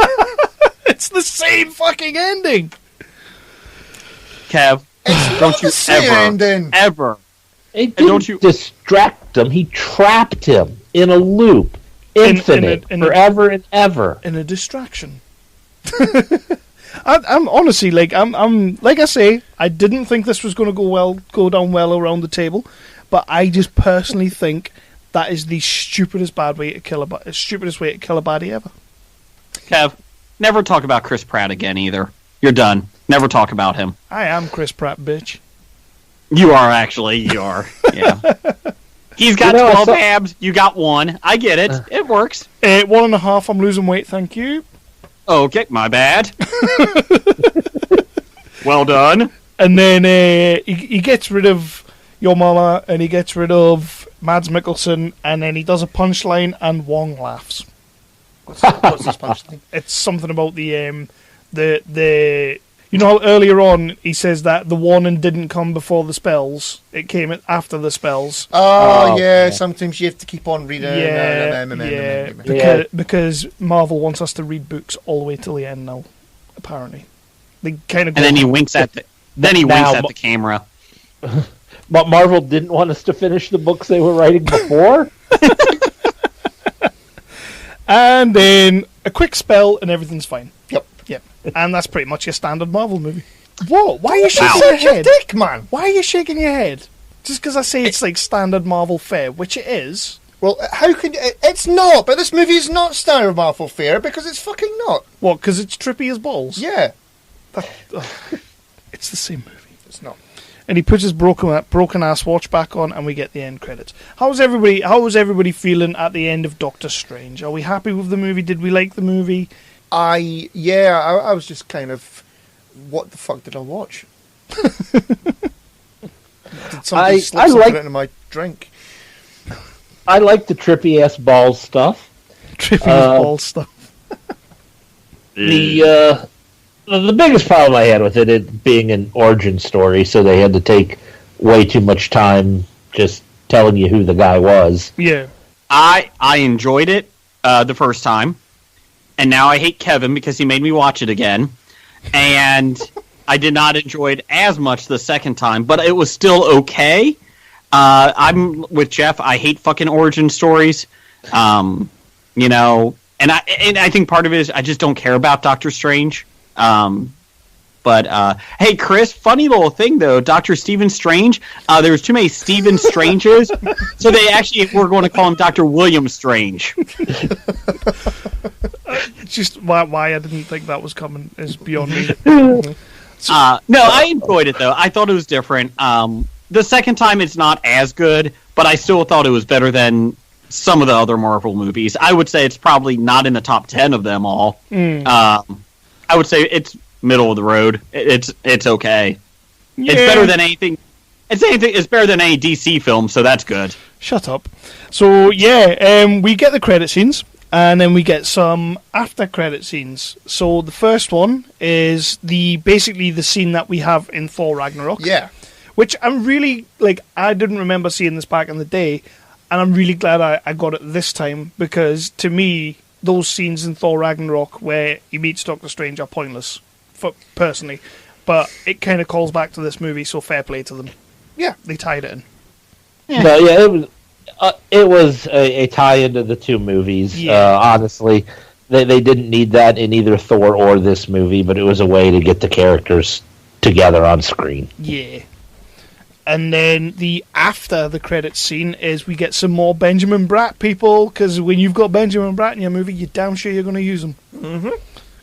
It's the same fucking ending. Kev, don't you ever. It didn't distract him. He trapped him in a loop. Infinite. Forever and ever. In a distraction. I'm honestly I'm like I say, I didn't think this was going to go down well around the table, but I just personally think that is the stupidest way to kill a baddie ever. Kev, never talk about Chris Pratt again either. You're done. Never talk about him. I am Chris Pratt, bitch. You are actually. You are. Yeah. He's got 12 abs. You got 1. I get it. It works. 1.5. I'm losing weight. Thank you. Okay, my bad. Well done. And then he gets rid of your mama, and he gets rid of Mads Mikkelsen, and then he does a punchline, and Wong laughs. What's this punchline? It's something about the you know how earlier on he says that the warning didn't come before the spells; it came after the spells. Oh yeah, sometimes you have to keep on reading. Because Marvel wants us to read books all the way till the end now. Apparently, they kind of. And then he winks at the the camera. But Marvel didn't want us to finish the books they were writing before. And then a quick spell, and everything's fine. Yep. And that's pretty much your standard Marvel movie. What? Why are you shaking your head? Dick, man. Why are you shaking your head? Just because I say it's like standard Marvel fare, which it is. Well, how could it's not? But this movie is not standard Marvel fare because it's fucking not. What? Because it's trippy as balls. Yeah, it's the same movie. It's not. And he puts his broken ass watch back on, and we get the end credits. How was everybody feeling at the end of Doctor Strange? Are we happy with the movie? Did we like the movie? I was just kind of, what the fuck did I watch? Did somebody slip something into my drink? I like the trippy ass balls stuff. Trippy ass balls stuff. The biggest problem I had with it being an origin story, so they had to take way too much time just telling you who the guy was. Yeah. I enjoyed it the first time, and now I hate Kevin because he made me watch it again. And I did not enjoy it as much the second time, but it was still okay. I'm with Jeff. I hate fucking origin stories. And I think part of it is I just don't care about Doctor Strange. But hey, Chris, funny little thing though, Dr. Stephen Strange. There was too many Stephen Stranges, so they actually were going to call him Dr. William Strange. Just why I didn't think that was coming is beyond me. No, I enjoyed it though. I thought it was different. The second time it's not as good, but I still thought it was better than some of the other Marvel movies. I would say it's probably not in the top 10 of them all. I would say it's middle of the road. It's okay. Yeah. It's better than anything. It's better than any DC film, so that's good. Shut up. So yeah, we get the credit scenes, and then we get some after credit scenes. So the first one is basically the scene that we have in Thor Ragnarok. Yeah. Which I'm really, I didn't remember seeing this back in the day, and I'm really glad I got it this time, because to me, those scenes in Thor Ragnarok where he meets Doctor Strange are pointless, personally. But it kind of calls back to this movie, so fair play to them. Yeah, they tied it in. Yeah. No, yeah, it was a tie-in to the two movies. Yeah. Honestly, they didn't need that in either Thor or this movie, but it was a way to get the characters together on screen. Yeah. And then after the credits scene is we get some more Benjamin Bratt people, because when you've got Benjamin Bratt in your movie, you're damn sure you're going to use him.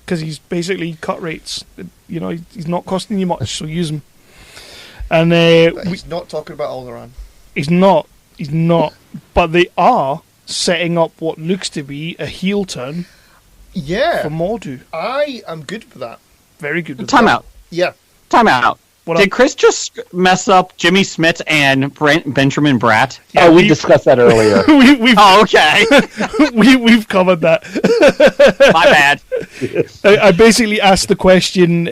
Because he's basically cut rates. He's not costing you much, so use him. And he's not talking about Alderaan. He's not. But they are setting up what looks to be a heel turn. Yeah. For Mordo. I am good for that. Very good with Time out. Yeah. Time out. Did Chris just mess up Jimmy Smits and Benjamin Bratt? Yeah, we discussed that earlier. Okay. we've covered that. My bad. I basically asked the question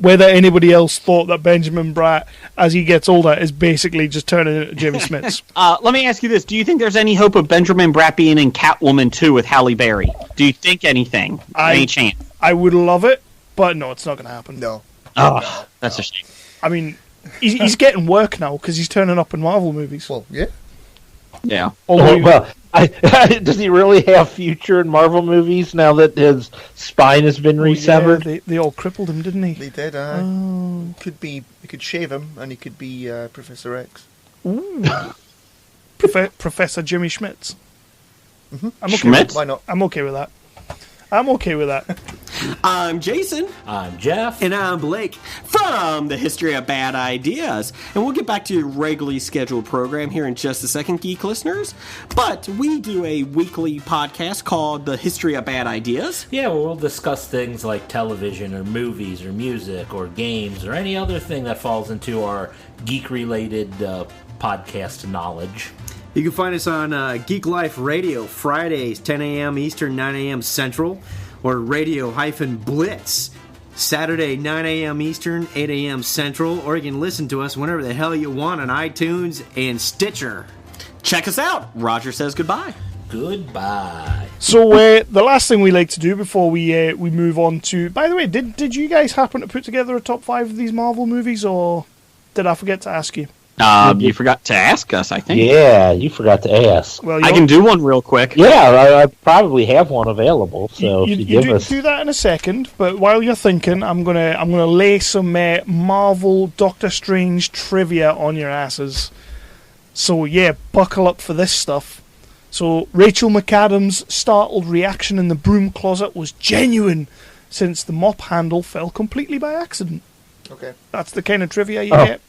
whether anybody else thought that Benjamin Bratt, as he gets older, is basically just turning into Jimmy Smits. Let me ask you this. Do you think there's any hope of Benjamin Bratt being in Catwoman 2 with Halle Berry? Do you think anything? Any chance? I would love it, but no, it's not going to happen. No. Oh, that's a shame. I mean, he's getting work now because he's turning up in Marvel movies. Well, yeah. Yeah. Does he really have future in Marvel movies now that his spine has been resevered? Yeah, they all crippled him, didn't he? They did. They could shave him, and he could be Professor X. Ooh. Professor Jimmy Schmitz. Mm-hmm. I'm okay Schmitz? Why not? I'm okay with that. I'm Jason. I'm Jeff. And I'm Blake from the History of Bad Ideas. And we'll get back to your regularly scheduled program here in just a second, geek listeners. But we do a weekly podcast called The History of Bad Ideas. Yeah, where we'll discuss things like television or movies or music or games or any other thing that falls into our geek-related podcast knowledge. You can find us on Geek Life Radio, Fridays, 10 a.m. Eastern, 9 a.m. Central, or Radio-Blitz, Saturday, 9 a.m. Eastern, 8 a.m. Central, or you can listen to us whenever the hell you want on iTunes and Stitcher. Check us out. Roger says goodbye. Goodbye. So the last thing we like to do before we move on to... By the way, did you guys happen to put together a top 5 of these Marvel movies, or did I forget to ask you? You forgot to ask us, I think. Yeah, you forgot to ask. Well, I can do one real quick. Yeah, I probably have one available. So if you give us, do that in a second. But while you're thinking, I'm gonna lay some Marvel Doctor Strange trivia on your asses. So yeah, buckle up for this stuff. So Rachel McAdams' startled reaction in the broom closet was genuine, since the mop handle fell completely by accident. Okay, that's the kind of trivia you get.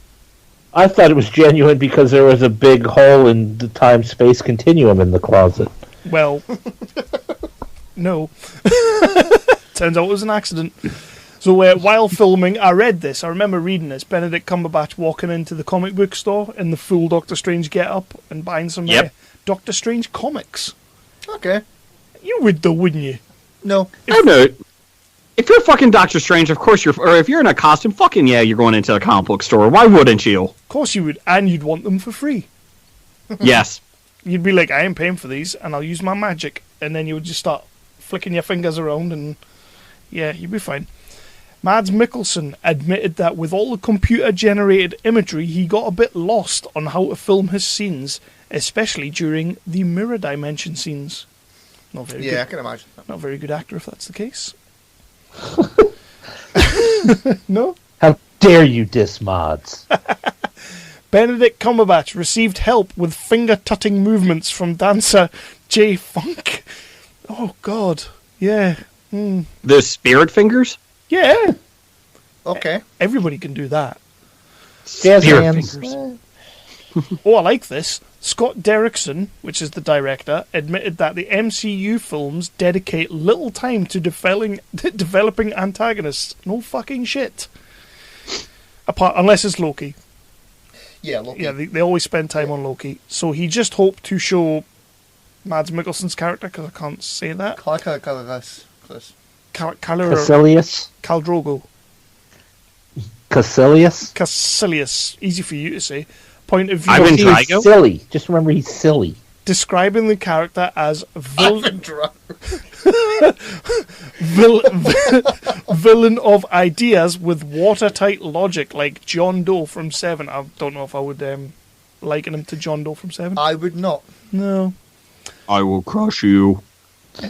I thought it was genuine because there was a big hole in the time-space continuum in the closet. Well, no. Turns out it was an accident. So while filming, I read this. I remember reading this. Benedict Cumberbatch walking into the comic book store in the full Doctor Strange get-up and buying some Doctor Strange comics. Okay. You would though, wouldn't you? No. I know. If you're fucking Doctor Strange, of course or if you're in a costume, fucking yeah, you're going into a comic book store. Why wouldn't you? Of course you would, and you'd want them for free. Yes. You'd be like, I ain't paying for these, and I'll use my magic. And then you would just start flicking your fingers around, and yeah, you'd be fine. Mads Mikkelsen admitted that with all the computer-generated imagery, he got a bit lost on how to film his scenes, especially during the mirror dimension scenes. Not very good. I can imagine that. Not a very good actor if that's the case. No? How dare you diss mods? Benedict Cumberbatch received help with finger-tutting movements from dancer J Funk. Oh, God. Yeah. The spirit fingers? Yeah. Okay. Everybody can do that. Jazz Spirit hands. fingers. Oh, I like this. Scott Derrickson, which is the director, admitted that the MCU films dedicate little time to developing antagonists. No fucking shit. Unless it's Loki. Yeah, Loki. Yeah, they always spend time on Loki. So he just hoped to show Mads Mikkelsen's character, because I can't say that. Caecilius? Caldrogo. Caecilius? Caecilius. Easy for you to say. Point of view. Ivan He's Drago? silly. Just remember he's silly. Describing the character as villain of ideas with watertight logic, like John Doe from Seven. I don't know if I would liken him to John Doe from Seven. I would not. No. I will crush you.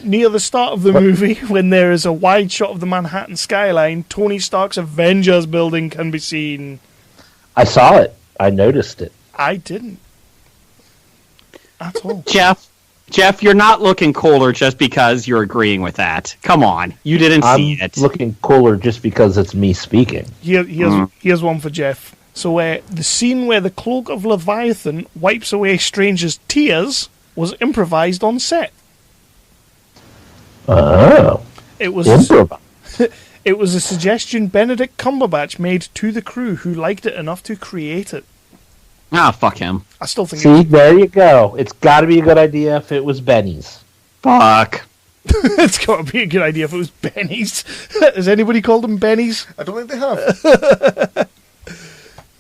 Near the start of the movie, when there is a wide shot of the Manhattan skyline, Tony Stark's Avengers building can be seen. I saw it. I noticed it. I didn't. At all. Jeff, you're not looking cooler just because you're agreeing with that. Come on. You didn't see it. I'm looking cooler just because it's me speaking. Here's one for Jeff. So the scene where the cloak of Leviathan wipes away strangers' tears was improvised on set. Oh. It was It was a suggestion Benedict Cumberbatch made to the crew, who liked it enough to create it. Ah, fuck him. I still think See, there you go. It's got to be a good idea if it was Benny's. Fuck. It's got to be a good idea if it was Benny's. Has anybody called them Benny's? I don't think they have.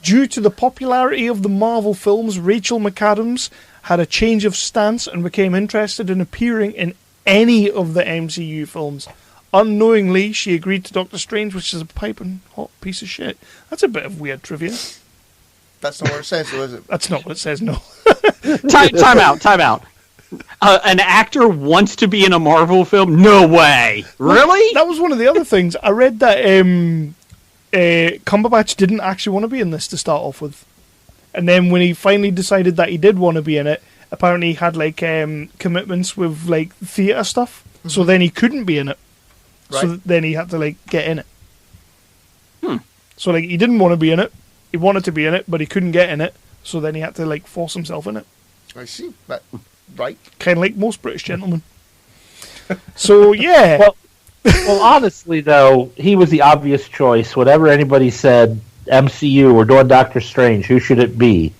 Due to the popularity of the Marvel films, Rachel McAdams had a change of stance and became interested in appearing in any of the MCU films. Unknowingly, she agreed to Doctor Strange, which is a piping hot piece of shit. That's a bit of weird trivia. That's not what it says, though, is it? That's not what it says, no. Time out. An actor wants to be in a Marvel film? No way. Really? That was one of the other things. I read that Cumberbatch didn't actually want to be in this to start off with. And then when he finally decided that he did want to be in it, apparently he had like commitments with like theatre stuff. Mm-hmm. So then he couldn't be in it. Right. So then he had to like get in it. So like he didn't want to be in it. He wanted to be in it, but he couldn't get in it. So then he had to like force himself in it. I see. But, right. Kind of like most British gentlemen. So yeah. Well, honestly though, he was the obvious choice. Whatever anybody said, MCU, we're doing Doctor Strange, who should it be?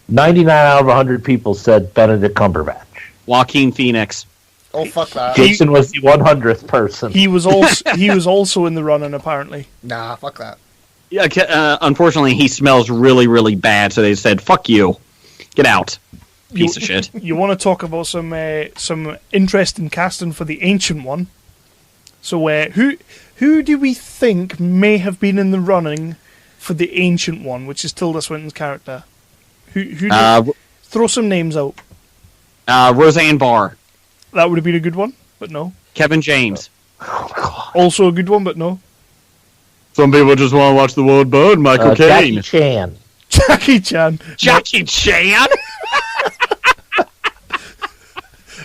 99 out of 100 people said Benedict Cumberbatch. Joaquin Phoenix. Oh, fuck that. Jason was the 100th person. He was also in the running, apparently. Nah, fuck that. Yeah, unfortunately, he smells really, really bad, so they said, fuck you. Get out. Piece of shit. You want to talk about some interesting casting for the Ancient One. So who do we think may have been in the running for the Ancient One, which is Tilda Swinton's character? Throw some names out. Roseanne Barr. That would have been a good one, but no. Kevin James. Also a good one, but no. Some people just want to watch the world burn. Michael Caine. Jackie Chan. Jackie Chan. Jackie Chan?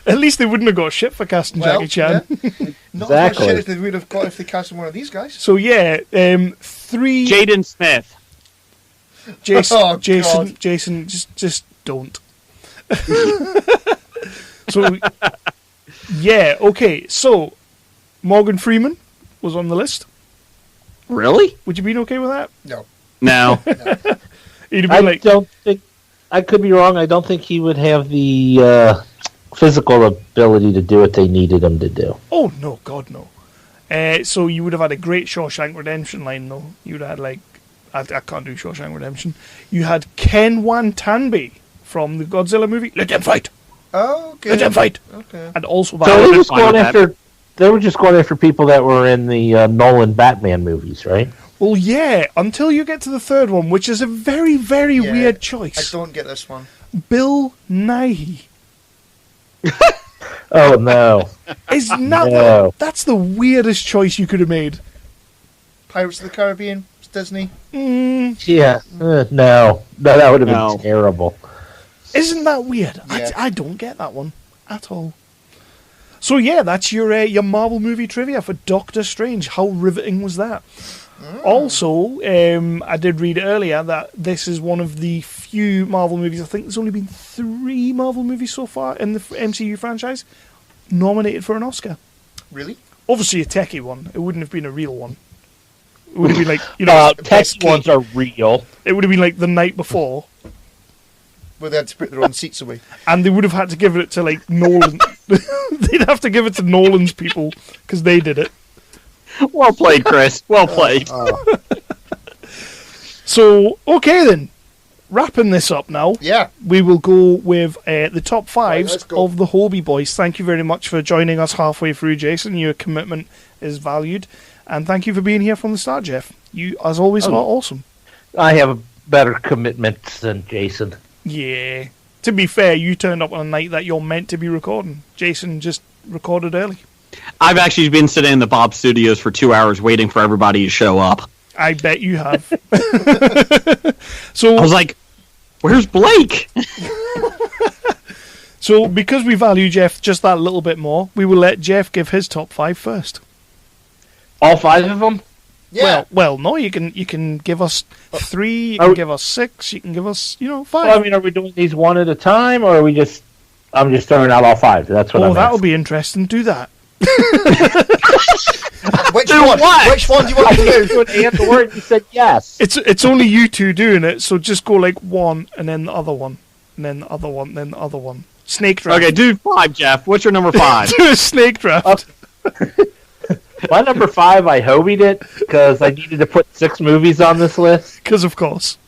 At least they wouldn't have got shit for casting Jackie Chan. Yeah. Not as much shit as they would have got if they casted one of these guys. So yeah, three... Jaden Smith. Jason, just don't. So, yeah, okay. So, Morgan Freeman was on the list. Really? Would you be okay with that? No. He'd be don't think. I could be wrong. I don't think he would have the physical ability to do what they needed him to do. Oh no, God no. So you would have had a great Shawshank Redemption line, though. You would have had I can't do Shawshank Redemption. You had Ken Watanabe from the Godzilla movie. Let them fight. Oh, okay. Let them fight. Okay. And also, so he was going after they were just going after people that were in the Nolan Batman movies, right? Well, yeah, until you get to the third one, which is a very, very weird choice. I don't get this one. Bill Nighy. Oh, no. That's the weirdest choice you could have made. Pirates of the Caribbean? It's Disney? Yeah. No, that would have been terrible. Isn't that weird? Yeah. I don't get that one at all. So yeah, that's your Marvel movie trivia for Doctor Strange. How riveting was that? Also, I did read earlier that this is one of the few Marvel movies, I think there's only been 3 Marvel movies so far in the MCU franchise, nominated for an Oscar. Really? Obviously a techie one. It wouldn't have been a real one. It would have been like, techie ones are real. It would have been like The Night Before. Where they had to put their own seats away. And they would have had to give it to like Nolan. They'd have to give it to Nolan's people because they did it. Well played, Chris. Well played. So, okay then. Wrapping this up now. Yeah. We will go with the top 5s let's go. of the HOBI boys. Thank you very much for joining us halfway through, Jason. Your commitment is valued. And thank you for being here from the start, Jeff. You, as always, are awesome. I have a better commitment than Jason. Yeah. To be fair, you turned up on a night that you're meant to be recording. Jason just recorded early. I've actually been sitting in the Bob Studios for 2 hours waiting for everybody to show up. I bet you have. So I was like, where's Blake? So because we value Jeff just that little bit more, we will let Jeff give his top 5 first. All 5 of them? Yeah. Well, no, you can give us 3, you can give us 6, you can give us, 5. Well, I mean, are we doing these one at a time, or are we just... I'm just throwing out all 5. That's what I'm that'll be interesting. Do that. Which one? what? Which one do you want to do? You and the word, you said yes. It's only you two doing it, so just go like one, and then the other one, and then the other one, and then the other one. Snake draft. Okay, do 5, Jeff. What's your number 5? Do a snake draft. My number 5, I hobied it, because I needed to put 6 movies on this list. Because of course.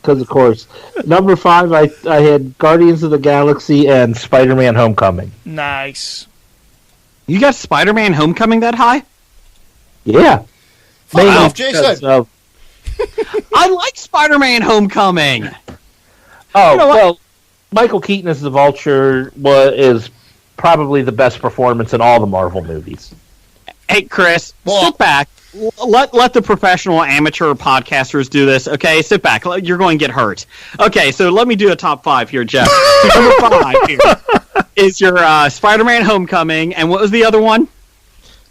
Because of course. Number 5, I had Guardians of the Galaxy and Spider-Man Homecoming. Nice. You got Spider-Man Homecoming that high? Yeah. Fuck off, Jason. I like Spider-Man Homecoming. Oh, You know what? well, Michael Keaton as the Vulture is probably the best performance in all the Marvel movies. Hey, Chris, What? sit back. Let the professional amateur podcasters do this, okay? Sit back. You're going to get hurt. Okay, so let me do a top 5 here, Jeff. Number 5 here is your Spider-Man Homecoming, and what was the other one?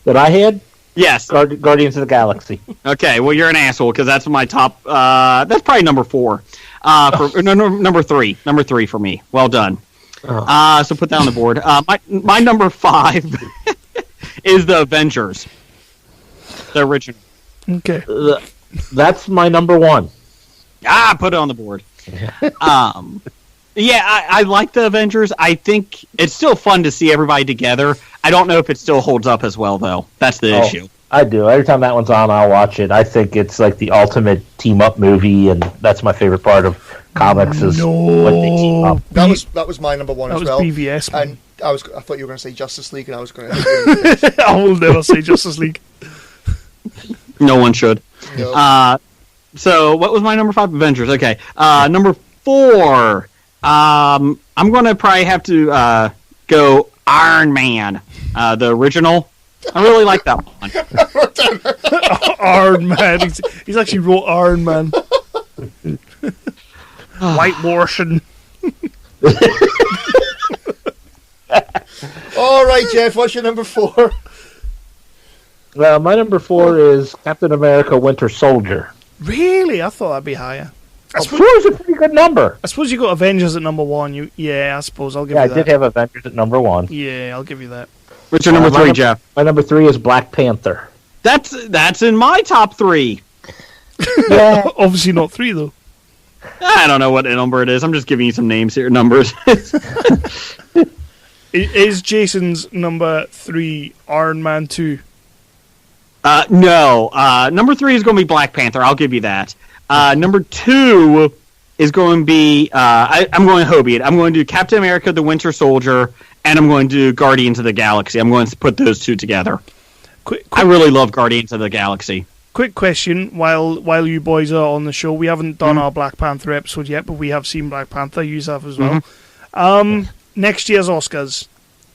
That I had? Yes. Guardians of the Galaxy. Okay, well, you're an asshole, because that's my top... that's probably number 4. Number 3. Number 3 for me. Well done. So put that on the board. My number 5 is the Avengers. The original. Okay. That's my number 1. Put it on the board. Yeah, I like the Avengers. I think it's still fun to see everybody together. I don't know if it still holds up as well, though. That's the issue. I do. Every time that one's on, I'll watch it. I think it's like the ultimate team-up movie, and that's my favorite part of comics is when they team up. That was my number 1 as well. That was BVS, man. And I thought you were going to say Justice League, and I was going to... I will never say Justice League. No one should. No. So what was my number 5? Avengers. Okay. Number 4. I'm going to probably have to go Iron Man, the original. I really like that one. Iron Man. He's actually wrote Iron Man. White Martian. All right, Jeff, what's your number 4? Well, my number 4 is Captain America Winter Soldier. Really? I thought that'd be higher. 4 is a pretty good number. I suppose you got Avengers at number 1. I suppose I'll give Yeah, you I that. did have Avengers at number 1. Yeah, I'll give you that. What's your number 3, Jeff? My number 3 is Black Panther. That's in my top 3. Yeah. Obviously not 3 though. I don't know what number it is. I'm just giving you some names here, numbers. Is Jason's number 3 Iron Man 2? No. Number 3 is going to be Black Panther. I'll give you that. Number 2 is going to be... I'm going to Hobie it. I'm going to do Captain America, the Winter Soldier, and I'm going to do Guardians of the Galaxy. I'm going to put those two together. I really love Guardians of the Galaxy. Quick question, while you boys are on the show, we haven't done our Black Panther episode yet, but we have seen Black Panther. You have as well. Next year's Oscars,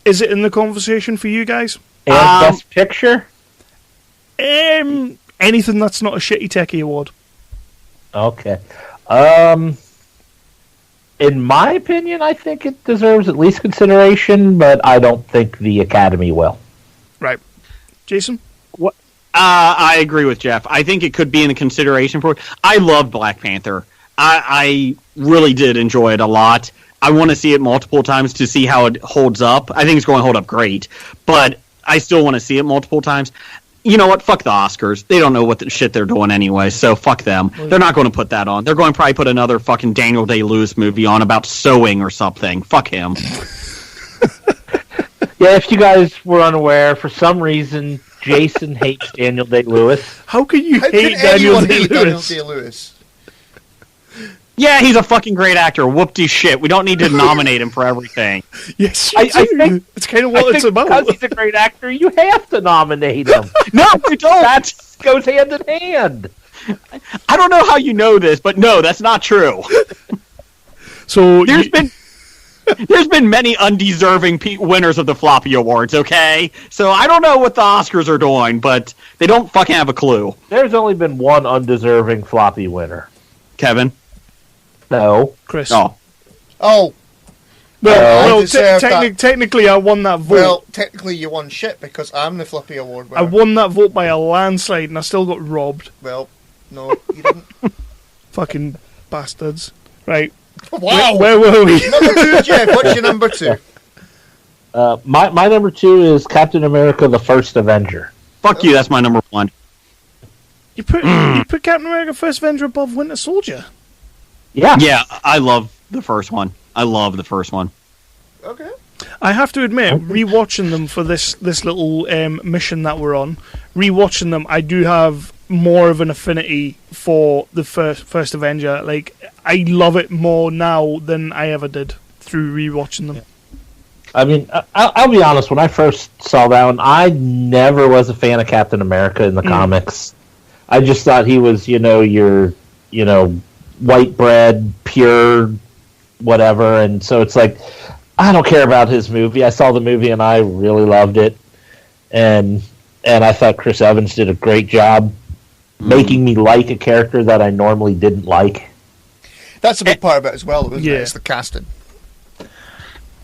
is it in the conversation for you guys? And Best Picture? Anything that's not a shitty techie award. Okay. In my opinion, I think it deserves at least consideration, but I don't think the Academy will. Right. Jason? I agree with Jeff. I think it could be in the consideration for it. I love Black Panther. I really did enjoy it a lot. I want to see it multiple times to see how it holds up. I think it's going to hold up great, but I still want to see it multiple times. You know what? Fuck the Oscars. They don't know what the shit they're doing anyway, so fuck them. They're not going to put that on. They're going to probably put another fucking Daniel Day-Lewis movie on about sewing or something. Fuck him. Yeah, if you guys were unaware, for some reason, Jason hates Daniel Day-Lewis. How can you hate Daniel Day-Lewis? Yeah, he's a fucking great actor. Whoop-de-shit. We don't need to nominate him for everything. Yes, I think it's kind of what it's about. Because he's a great actor, you have to nominate him. No, you don't. That goes hand in hand. I don't know how you know this, but no, that's not true. So there's been many undeserving winners of the Floppy Awards, okay? So I don't know what the Oscars are doing, but they don't fucking have a clue. There's only been one undeserving Floppy winner. Kevin? No. Chris? Oh. Well, technically I won that vote. Well, technically you won shit because I'm the Floppy Award winner. I won that vote by a landslide and I still got robbed. Well, no, you didn't. Fucking bastards. Right. Wow. Where were we? Number 2, Jeff. What's your number 2? My number 2 is Captain America: The First Avenger. Fuck you. That's my number 1. You put Captain America: First Avenger above Winter Soldier. Yeah. Yeah, I love the first one. Okay. I have to admit, rewatching them for this little mission that we're on, rewatching them, I do have more of an affinity for the first Avenger. Like, I love it more now than I ever did through rewatching them. I mean, I'll be honest. When I first saw that one, I never was a fan of Captain America in the comics. I just thought he was, your white bread, pure, whatever. And so it's like, I don't care about his movie. I saw the movie and I really loved it. And I thought Chris Evans did a great job making me like a character that I normally didn't like. That's a big part of it as well, isn't it? It's the casting.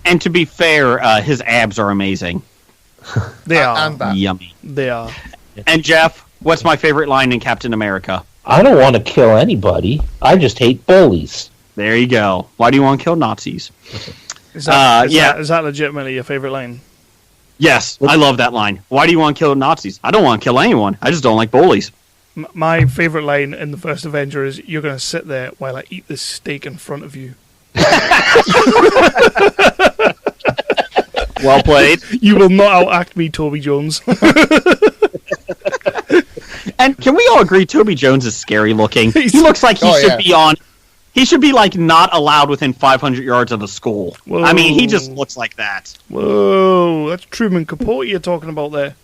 And to be fair, his abs are amazing. They are. And that. Yummy. They are. And Jeff, what's my favorite line in Captain America? I don't want to kill anybody. I just hate bullies. There you go. Why do you want to kill Nazis? Is that legitimately your favorite line? Yes, I love that line. Why do you want to kill Nazis? I don't want to kill anyone. I just don't like bullies. My favorite line in the first Avenger is, "You're going to sit there while I eat this steak in front of you." Well played. You will not outact me, Toby Jones. And can we all agree Toby Jones is scary looking? He looks like he should be on... He should be, like, not allowed within 500 yards of a school. Whoa. I mean, he just looks like that. Whoa, that's Truman Capote you're talking about there.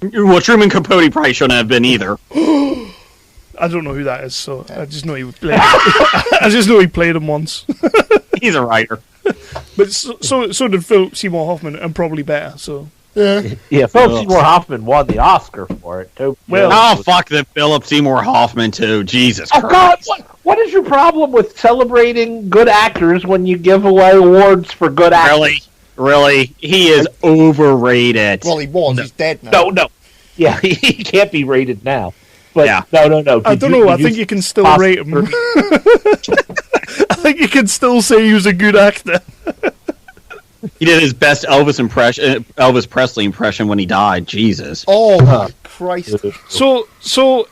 Well, Truman Capote probably shouldn't have been either. I don't know who that is, so I just know he played. I just know he played him once. He's a writer. But so did Philip Seymour Hoffman, and probably better. So yeah, Philip Seymour Hoffman won the Oscar for it too. Fuck the Philip Seymour Hoffman too. Jesus Christ! God, what is your problem with celebrating good actors when you give away awards for good actors? Really, he is overrated. Well, he was. He's dead now. No. Yeah, he can't be rated now. But yeah. No. I don't know. I think you can still rate him. I think you can still say he was a good actor. He did his best Elvis Presley impression when he died. Jesus. Oh, Christ. So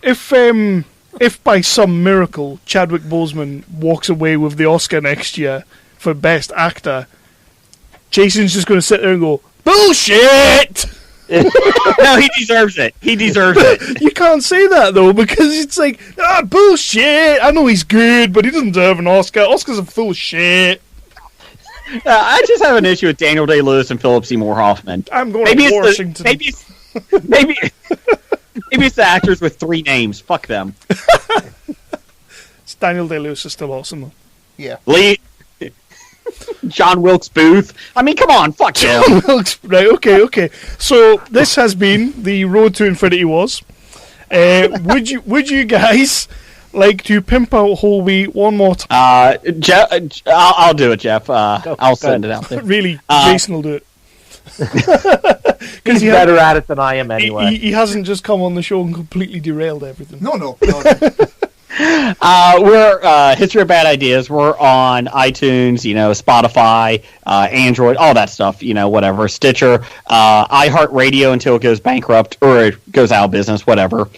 if by some miracle Chadwick Boseman walks away with the Oscar next year for Best Actor, Jason's just going to sit there and go, "Bullshit!" No, he deserves it. He deserves it. You can't say that, though, because it's like, bullshit. I know he's good, but he doesn't deserve an Oscar. Oscars are full of shit. I just have an issue with Daniel Day-Lewis and Philip Seymour Hoffman. I'm going Maybe to it's Washington. maybe it's the actors with 3 names. Fuck them. Daniel Day-Lewis is still awesome, though. Yeah. Lee, John Wilkes Booth. I mean, come on, fuck him. Right, okay. So this has been the Road to Infinity Wars. Would you guys like to pimp out HOBI one more time? Jeff, I'll do it, Jeff. I'll send it out there. Really, Jason will do it. He's better at it than I am anyway. He hasn't just come on the show and completely derailed everything. No. We're History of Bad Ideas. We're on iTunes, Spotify, Android, all that stuff, whatever. Stitcher, iHeartRadio until it goes bankrupt or it goes out of business, whatever.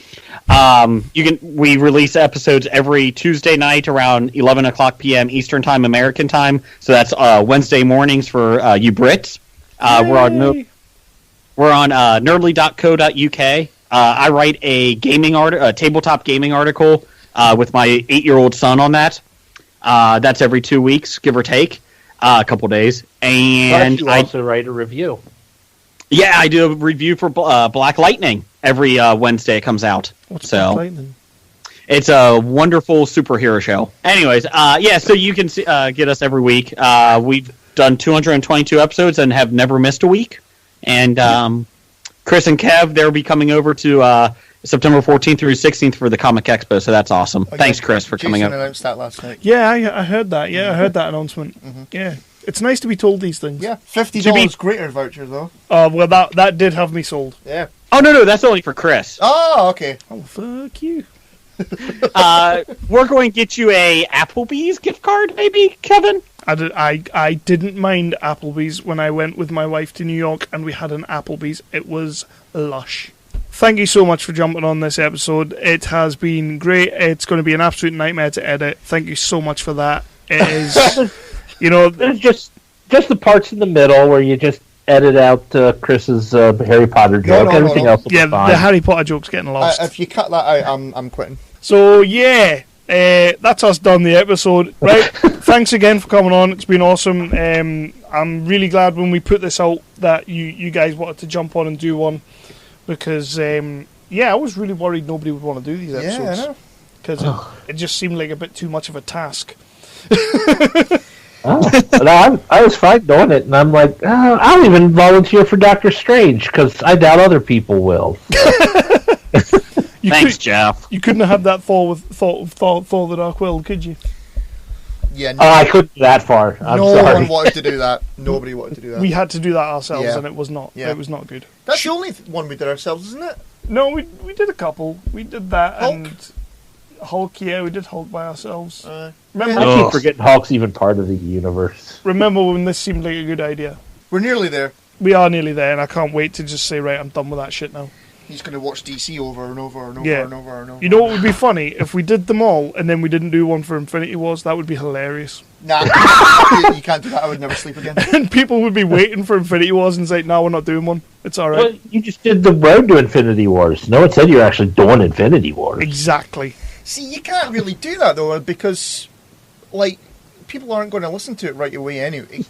We release episodes every Tuesday night around 11 o'clock p.m. Eastern Time, American Time. So that's Wednesday mornings for you Brits. We're on nerdly.co.uk. I write a tabletop gaming article with my 8-year-old son on that. That's every 2 weeks, give or take, a couple days. And you also write a review. Yeah, I do a review for Black Lightning every Wednesday. It comes out. What's Black Lightning? It's a wonderful superhero show. Anyways, so you can get us every week. We've done 222 episodes and have never missed a week. And Chris and Kev, they'll be coming over to September 14th through 16th for the Comic Expo, so that's awesome. Thanks, Chris, for coming over. Jason announced that last night. Yeah, I heard that. Yeah, I heard that announcement. Mm-hmm. Yeah. It's nice to be told these things. Yeah, $50 greater voucher, though. Oh, well, that did have me sold. Yeah. Oh, no, that's only for Chris. Oh, okay. Oh, fuck you. We're going to get you a Applebee's gift card, maybe, Kevin? I didn't mind Applebee's when I went with my wife to New York and we had an Applebee's. It was lush. Thank you so much for jumping on this episode. It has been great. It's going to be an absolute nightmare to edit. Thank you so much for that. It is, There's just the parts in the middle where you just edit out Chris's Harry Potter joke. Everything else will be fine. The Harry Potter joke's getting lost. If you cut that out, I'm quitting. So, yeah. That's us done the episode. Right. Thanks again for coming on. It's been awesome. I'm really glad when we put this out that you guys wanted to jump on and do one. Because, I was really worried nobody would want to do these episodes. Yeah, I know. Because it just seemed like a bit too much of a task. I was fine doing it, and I'm like, I'll even volunteer for Doctor Strange, because I doubt other people will. Thanks, Jeff. You couldn't have had that Thor the Dark World, could you? Yeah. I couldn't go that far. I'm sorry. No one wanted to do that. Nobody wanted to do that. We had to do that ourselves, and it was not. Yeah. It was not good. That's the only one we did ourselves, isn't it? No, we did a couple. We did that Hulk? and Hulk. Yeah, we did Hulk by ourselves. Remember, I keep forgetting Hulk's even part of the universe. Remember when this seemed like a good idea? We're nearly there. We are nearly there, and I can't wait to just say, right, I'm done with that shit now. He's going to watch DC over and over and over and over and over. You know what would be funny? If we did them all and then we didn't do one for Infinity Wars, that would be hilarious. Nah, you can't do that. I would never sleep again. And people would be waiting for Infinity Wars and say, no, we're not doing one. It's alright. Well, you just did the road to Infinity Wars. No one said you're actually doing Infinity Wars. Exactly. See, you can't really do that, though, because, people aren't going to listen to it right away anyway.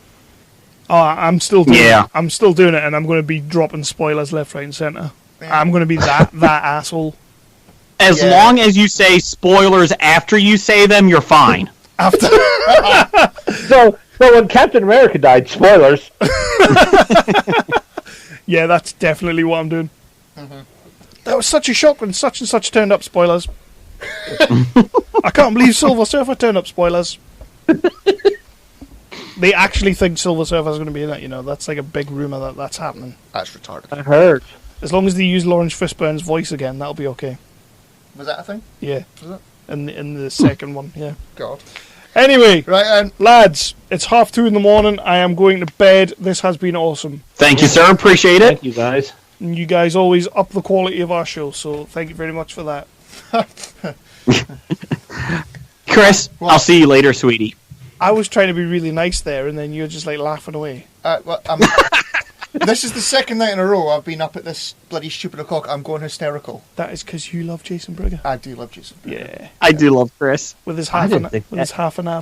Oh, I'm still doing it. I'm still doing it, and I'm going to be dropping spoilers left, right, and centre. I'm going to be that asshole. As long as you say spoilers after you say them, you're fine. After. So when Captain America died, spoilers. Yeah, that's definitely what I'm doing. Mm-hmm. That was such a shock when such and such turned up, spoilers. I can't believe Silver Surfer turned up, spoilers. They actually think Silver Surfer's going to be in it, That's like a big rumour that's happening. That's retarded. I heard. As long as they use Lawrence Fishburne's voice again, that'll be okay. Was that a thing? Yeah. Was it? In the second one, yeah. God. Anyway, right, lads, it's 2:30 in the morning. I am going to bed. This has been awesome. Thank you, sir. Appreciate it. Thank you, guys. And you guys always up the quality of our show, so thank you very much for that. Chris, I'll see you later, sweetie. I was trying to be really nice there, and then you're just laughing away. This is the second night in a row I've been up at this bloody stupid o'clock. I'm going hysterical. That is because you love Jason Brigger. I do love Jason Brigger. Yeah. I do love Chris. With his half an hour.